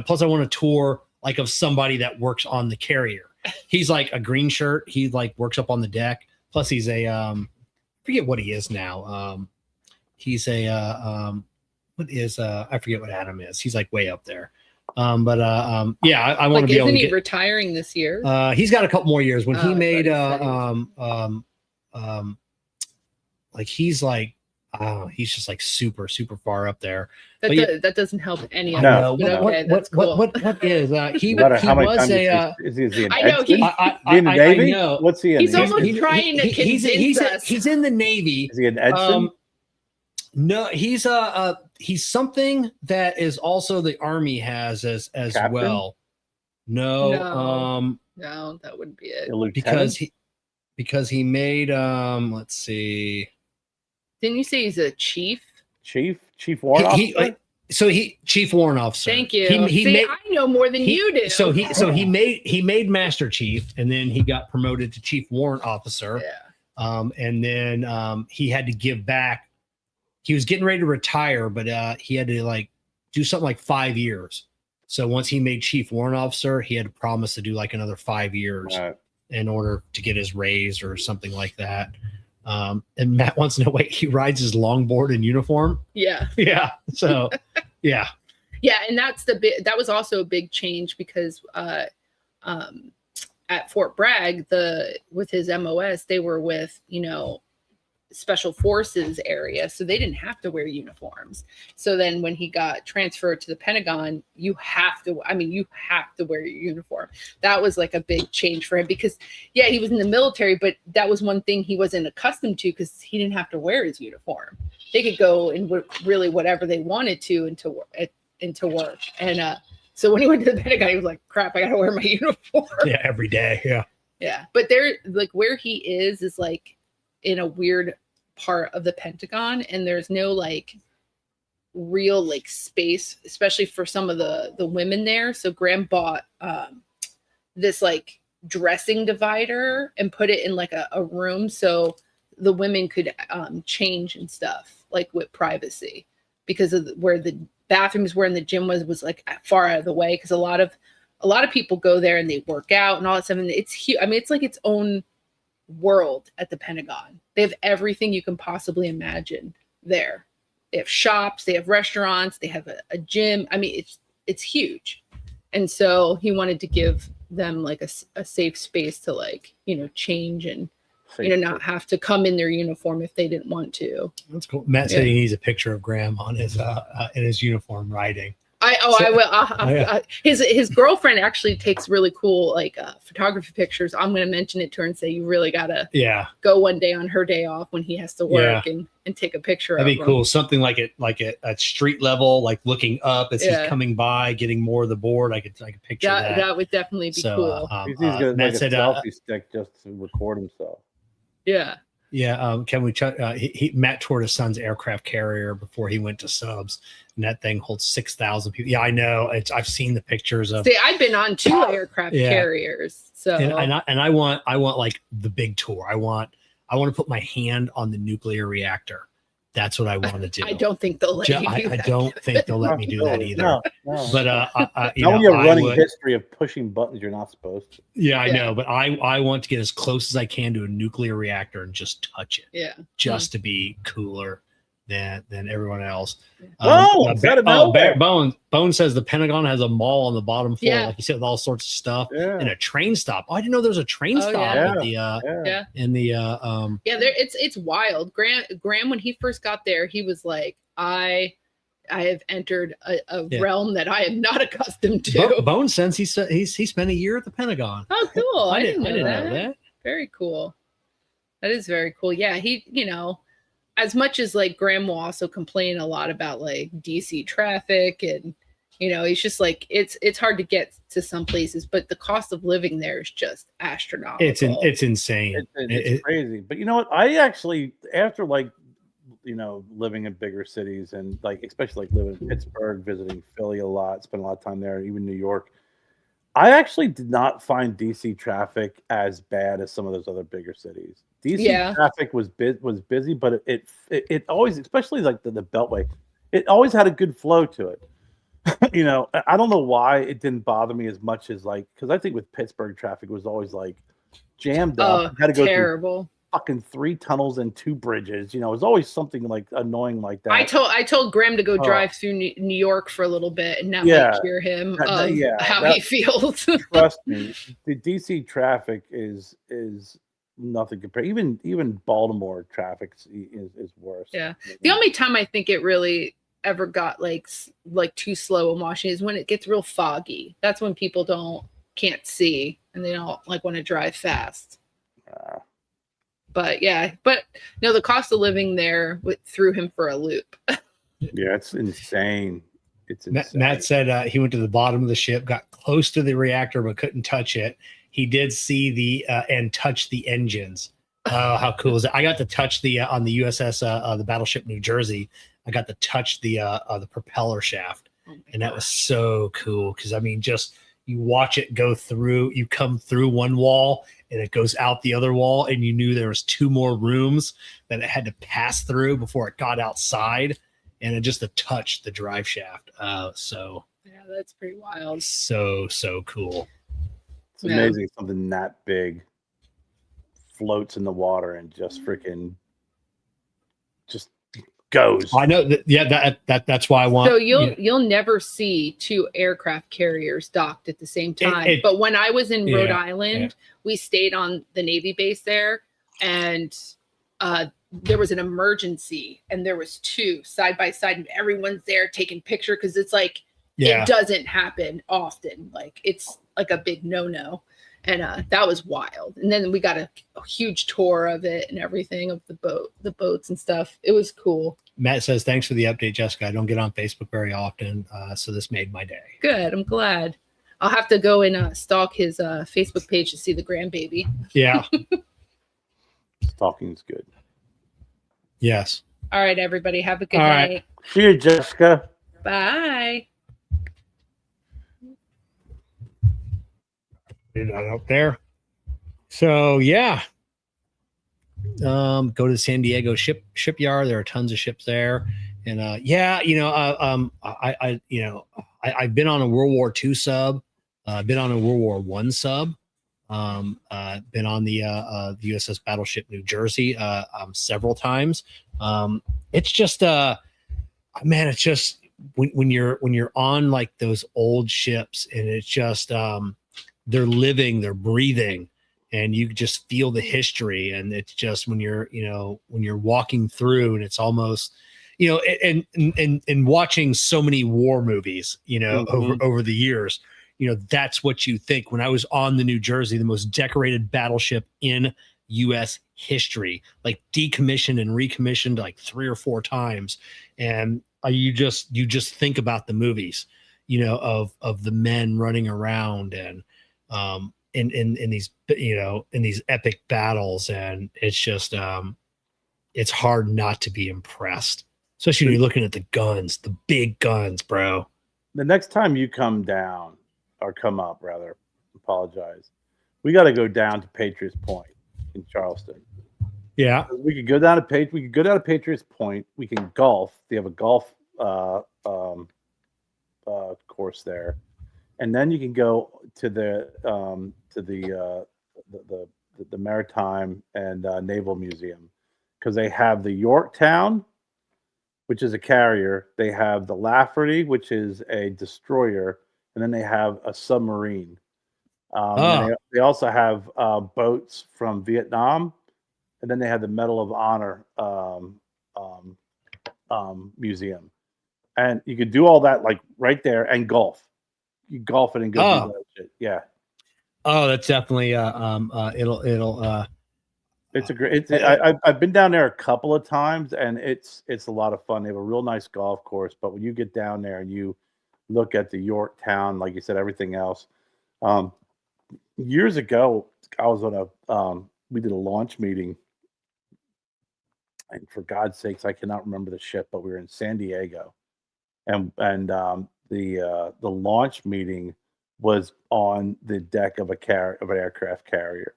Plus I want a tour like of somebody that works on the carrier. He's like a green shirt. He like works up on the deck. Plus he's a forget what he is now. He's a I forget what Adam is. He's like way up there. I want to be able to Isn't he retiring this year? He's got a couple more years. When he made he's just like super, super far up there. That doesn't help any of us. That's cool. What is he? Is he an I know in the Navy? What's he in? He's almost trying to convince us. He's in the Navy. Is he an Edson? No, he's something that is also the Army has as Captain? well. No, that wouldn't be it. Because he made let's see. Didn't you say he's a chief? Chief warrant officer? Chief warrant officer. Thank you. I know more than you do. So he made Master Chief, and then he got promoted to Chief Warrant Officer. Yeah. And then he had to give back. He was getting ready to retire, but he had to do something like 5 years. So once he made chief warrant officer, he had to promise to do like another 5 years Right. in order to get his raise or something like that. And Matt wants to know, wait, he rides his longboard in uniform? Yeah. Yeah. So, yeah. Yeah, and that was also a big change because at Fort Bragg, with his MOS, they were with, special forces area, so they didn't have to wear uniforms. So then when he got transferred to the Pentagon, you have to wear your uniform. That was like a big change for him because he was in the military, but that was one thing he wasn't accustomed to because he didn't have to wear his uniform. They could go in really whatever they wanted to into work. And so when he went to the Pentagon, he was like, crap, I gotta wear my uniform. Yeah, every day. Yeah. Yeah. But there, like where he is like in a weird part of the Pentagon, and there's no like real like space, especially for some of the women there. So Graham bought this like dressing divider and put it in like a room so the women could change and stuff like with privacy, because of where the bathrooms were and the gym was like far out of the way, because a lot of people go there and they work out and all that stuff, and it's huge. I mean, it's like its own world at the Pentagon. They have everything you can possibly imagine there. They have shops, they have restaurants, they have a gym. I mean, it's huge. And so he wanted to give them like a safe space to like, change and not have to come in their uniform if they didn't want to. That's cool. Matt said he needs a picture of Graham on his in his uniform riding. I will. His girlfriend actually takes really cool like photography pictures. I'm going to mention it to her and say you really gotta go one day on her day off when he has to work and take a picture. That'd be him. cool. Something like it at street level, like looking up as he's coming by, getting more of the board. I could picture that. That would definitely be cool. He's gonna Matt make said, a selfie stick just to record himself. Yeah. Yeah. Can we check? Matt toured his son's aircraft carrier before he went to subs, and that thing holds 6,000 people. Yeah, I know. I've seen the pictures of. See, I've been on 2 aircraft carriers, so and I want like the big tour. I want to put my hand on the nuclear reactor. That's what I want to do. I don't think they'll let you do I that. don't think they'll let me do that either. No. But Now when you have a running history of pushing buttons you're not supposed to. Yeah, I know, but I want to get as close as I can to a nuclear reactor and just touch it. Yeah. Just to be cooler than everyone else. Bone says the Pentagon has a mall on the bottom floor, like you said, with all sorts of stuff, and a train stop. Oh, I didn't know there was a train stop in the it's wild. Graham, when he first got there, he was like, I have entered a realm that I am not accustomed to. Bone says he spent a year at the Pentagon. Oh, cool! I didn't know that. that. Very cool. That is very cool. Yeah, he, as much as like Graham will also complain a lot about like DC traffic, and he's just like it's hard to get to some places, but the cost of living there is just astronomical. It's insane. It's crazy. But you know what? I actually, after like living in bigger cities and like especially like living in Pittsburgh, visiting Philly a lot, spent a lot of time there, even New York, I actually did not find DC traffic as bad as some of those other bigger cities. DC traffic was busy, but it always, especially like the Beltway, it always had a good flow to it. I don't know why it didn't bother me as much as like, because I think with Pittsburgh traffic was always like jammed up. Had to go terrible. Fucking 3 tunnels and 2 bridges. It was always something like annoying like that. I told Graham to go drive through New York for a little bit, and now I hear him how he feels. Trust me, the DC traffic is nothing compared. Even Baltimore traffic is worse. Yeah, the only time I think it really ever got like too slow in Washington is when it gets real foggy. That's when people can't see and they don't like want to drive fast. But no, the cost of living there threw him for a loop. Yeah, it's insane. It's insane. Matt said he went to the bottom of the ship, got close to the reactor, but couldn't touch it. He did see and touch the engines. Oh, how cool is it? I got to touch on the USS, the battleship New Jersey. I got to touch the propeller shaft, and that was so cool. Because I mean, just you watch it go through. You come through one wall, and it goes out the other wall, and you knew there was 2 more rooms that it had to pass through before it got outside, and it just to touch the drive shaft. So Yeah, that's pretty wild. So cool. It's amazing something that big floats in the water and just freaking just goes. I know that. Yeah, that's why I want. So you'll never see two aircraft carriers docked at the same time. But when I was in Rhode Island, we stayed on the Navy base there, and there was an emergency, and there was two side by side, and everyone's there taking picture because it's like it doesn't happen often. Like it's like a big no. And that was wild. And then we got a huge tour of it and everything of the boats and stuff. It was cool. Matt says, thanks for the update, Jessica. I don't get on Facebook very often, so this made my day. Good. I'm glad. I'll have to go and stalk his Facebook page to see the grandbaby. Yeah. Stalking's good. Yes. All right, everybody. Have a good night. Right. See you, Jessica. Bye. Out there. So yeah. Go to the San Diego shipyard. There are tons of ships there. And I've been on a World War II sub, been on a World War I sub, been on the USS Battleship New Jersey several times. It's just man, it's just when you're on like those old ships, and it's just they're living, they're breathing, and you just feel the history. And it's just when you're walking through, and it's almost, and watching so many war movies, over the years, that's what you think. When I was on the New Jersey, the most decorated battleship in U.S. history, like decommissioned and recommissioned like 3 or 4 times. And you just think about the movies, of the men running around and, in these, in these epic battles. And it's just, it's hard not to be impressed, especially when you're looking at the guns, the big guns, bro. The next time you come down, or come up rather, apologize, we got to go down to Patriots Point in Charleston. Yeah. We could go down to Patriots Point. We can golf. They have a golf course there. And then you can go to the Maritime and Naval Museum, because they have the Yorktown, which is a carrier. They have the Lafferty, which is a destroyer, and then they have a submarine. They also have boats from Vietnam, and then they have the Medal of Honor museum. And you could do all that like right there, and golf. You golf it and go do that shit. Yeah. Oh, that's definitely It's a great. I've been down there a couple of times, and it's a lot of fun. They have a real nice golf course, but when you get down there and you look at the Yorktown, like you said, everything else. Years ago, I was on we did a launch meeting, and for God's sakes, I cannot remember the ship, but we were in San Diego, and the launch meeting was on the deck of an aircraft carrier,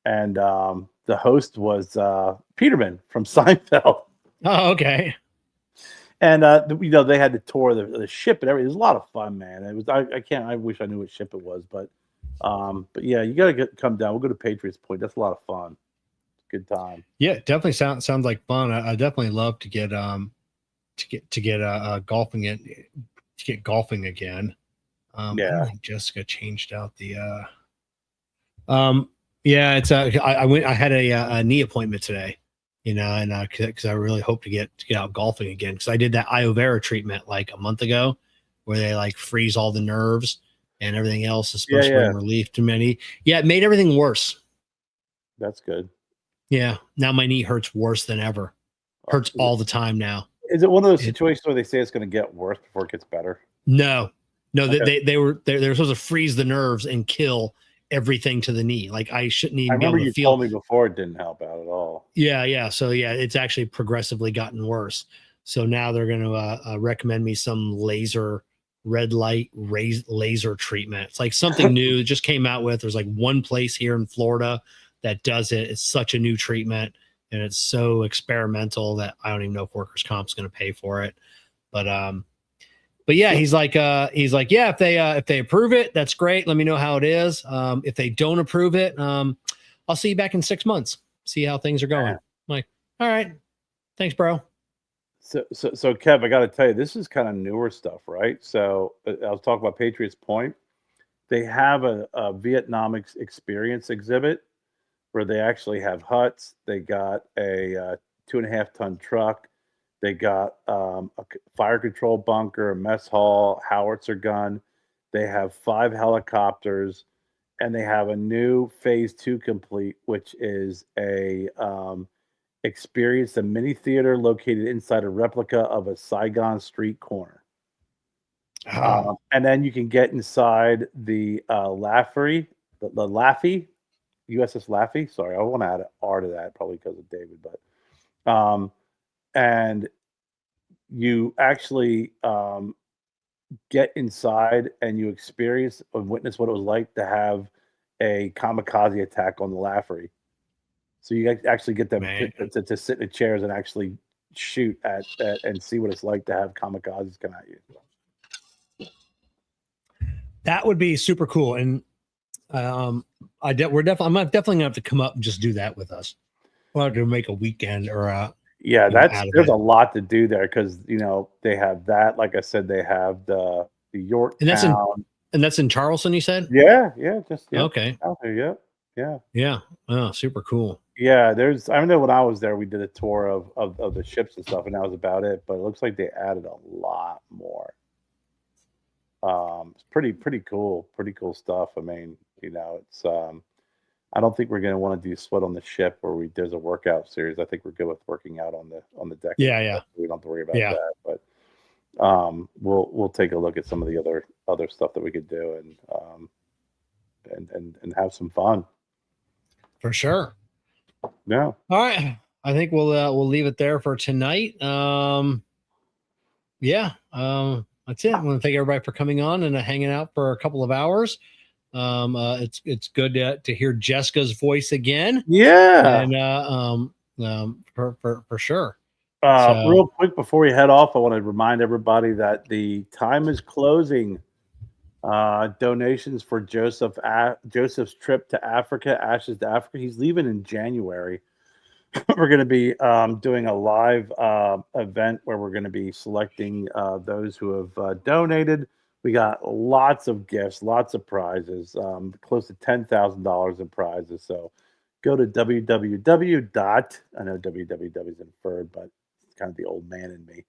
and the host was Peterman from Seinfeld. Oh, okay. And they had to tour the ship and everything. It was a lot of fun, man. It was I wish I knew what ship it was, but yeah, you gotta come down. We'll go to Patriots Point. That's a lot of fun. Good time. Yeah, definitely sounds like fun. I definitely love to get golfing it. To get golfing again. I think Jessica changed out the it's I had a knee appointment today, and because I really hope to get out golfing again, because I did that Iovera treatment like a month ago, where they like freeze all the nerves and everything else is supposed to bring relief to many. Yeah, it made everything worse. That's good. Yeah, now my knee hurts worse than ever. Hurts all the time now. Is it one of those situations where they say it's going to get worse before it gets better? No. Okay. They were supposed to freeze the nerves and kill everything to the knee. Like I shouldn't even. I remember be able to you feel. told me before it didn't help out at all. Yeah. So it's actually progressively gotten worse. So now they're going to recommend me some red light laser treatment. It's like something new that just came out with. There's like one place here in Florida that does it. It's such a new treatment, and it's so experimental that I don't even know if workers' comp is going to pay for it. But but yeah, he's like, yeah, if they approve it, that's great. Let me know how it is. If they don't approve it, I'll see you back in 6 months. See how things are going. I'm like, all right, thanks, bro. So Kev, I got to tell you, this is kind of newer stuff, right? So I was talking about Patriots Point. They have a Vietnam experience exhibit where they actually have huts. They got a 2.5-ton truck. They got a fire control bunker, a mess hall, howitzer gun. They have 5 helicopters, and they have a new Phase 2 complete, which is a experience a mini theater located inside a replica of a Saigon street corner. And then you can get inside the Laffey, the Laffey, USS Laffey. Sorry, I want to add an R to that, probably because of David, but and you actually get inside and you experience and witness what it was like to have a kamikaze attack on the Laffey. So you actually get them to sit in the chairs and actually shoot at and see what it's like to have kamikazes come at you. That would be super cool, and I'm definitely gonna have to come up and just do that with us. We'll have to make a weekend or there's a lot to do there because they have that. Like I said, they have the Yorktown, and that's in Charleston. You said, okay, out there, yeah. Oh, super cool. Yeah, I remember when I was there, we did a tour of the ships and stuff, and that was about it. But it looks like they added a lot more. It's pretty cool stuff. I mean, it's I don't think we're going to want to do Sweat on the Ship where there's a workout series. I think we're good with working out on the deck. Yeah. We don't have to worry about that. But we'll take a look at some of the other stuff that we could do and have some fun. For sure. Yeah. All right. I think we'll leave it there for tonight. That's it. I want to thank everybody for coming on and hanging out for a couple of hours. It's good to hear Jessica's voice again. Yeah. And for sure. Real quick before we head off, I want to remind everybody that the time is closing. Donations for Joseph's trip to Africa, Ashes to Africa. He's leaving in January. We're going to be doing a live event where we're going to be selecting those who have donated. We got lots of gifts, lots of prizes, close to $10,000 in prizes. So go to I know www is inferred, but it's kind of the old man in me.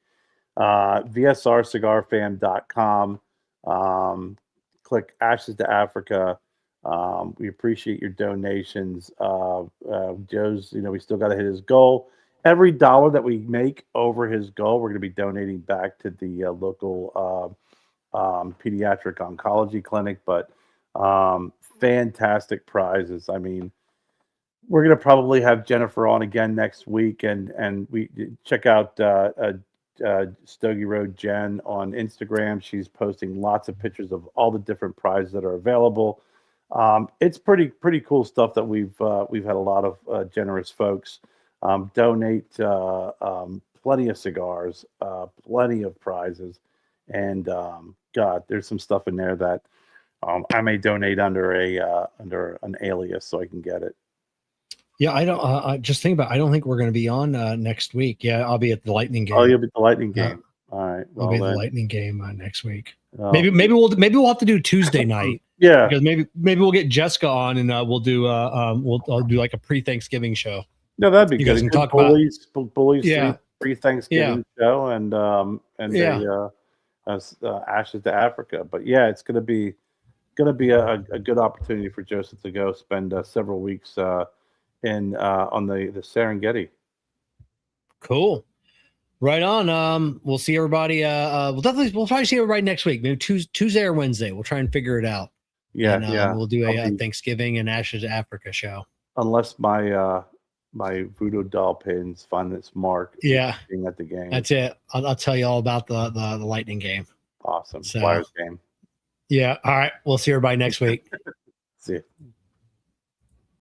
VSRcigarfam.com. Click Ashes to Africa. We appreciate your donations. Joe's, we still got to hit his goal. Every dollar that we make over his goal, we're going to be donating back to the local pediatric oncology clinic. But fantastic prizes. I mean, we're going to probably have Jennifer on again next week, and we check out Stogie Road Jen on Instagram. She's posting lots of pictures of all the different prizes that are available. It's pretty cool stuff that we've had a lot of generous folks donate plenty of cigars, plenty of prizes, and God, there's some stuff in there that I may donate under an alias so I can get it. Yeah, I don't. Just think about. I don't think we're going to be on next week. Yeah, I'll be at the Lightning game. Oh, you'll be at the Lightning game. All right. I'll be at the Lightning game next week. Oh. Maybe we'll have to do Tuesday night. Yeah, because maybe we'll get Jessica on and I'll do like a pre-Thanksgiving show. No, that'd be good. Can talk bullies, yeah, pre-Thanksgiving show and Ashes to Africa. But yeah, it's gonna be a good opportunity for Joseph to go spend several weeks on the Serengeti. Cool. Right on. We'll see everybody. We'll probably see everybody next week. Maybe Tuesday or Wednesday. We'll try and figure it out. Yeah, and, we'll do a Thanksgiving and Ashes to Africa show. Unless my voodoo doll pins find its mark. Yeah, being at the game. That's it. I'll tell you all about the Lightning game. Awesome. So, Flyers game. Yeah. All right. We'll see everybody next week. See you.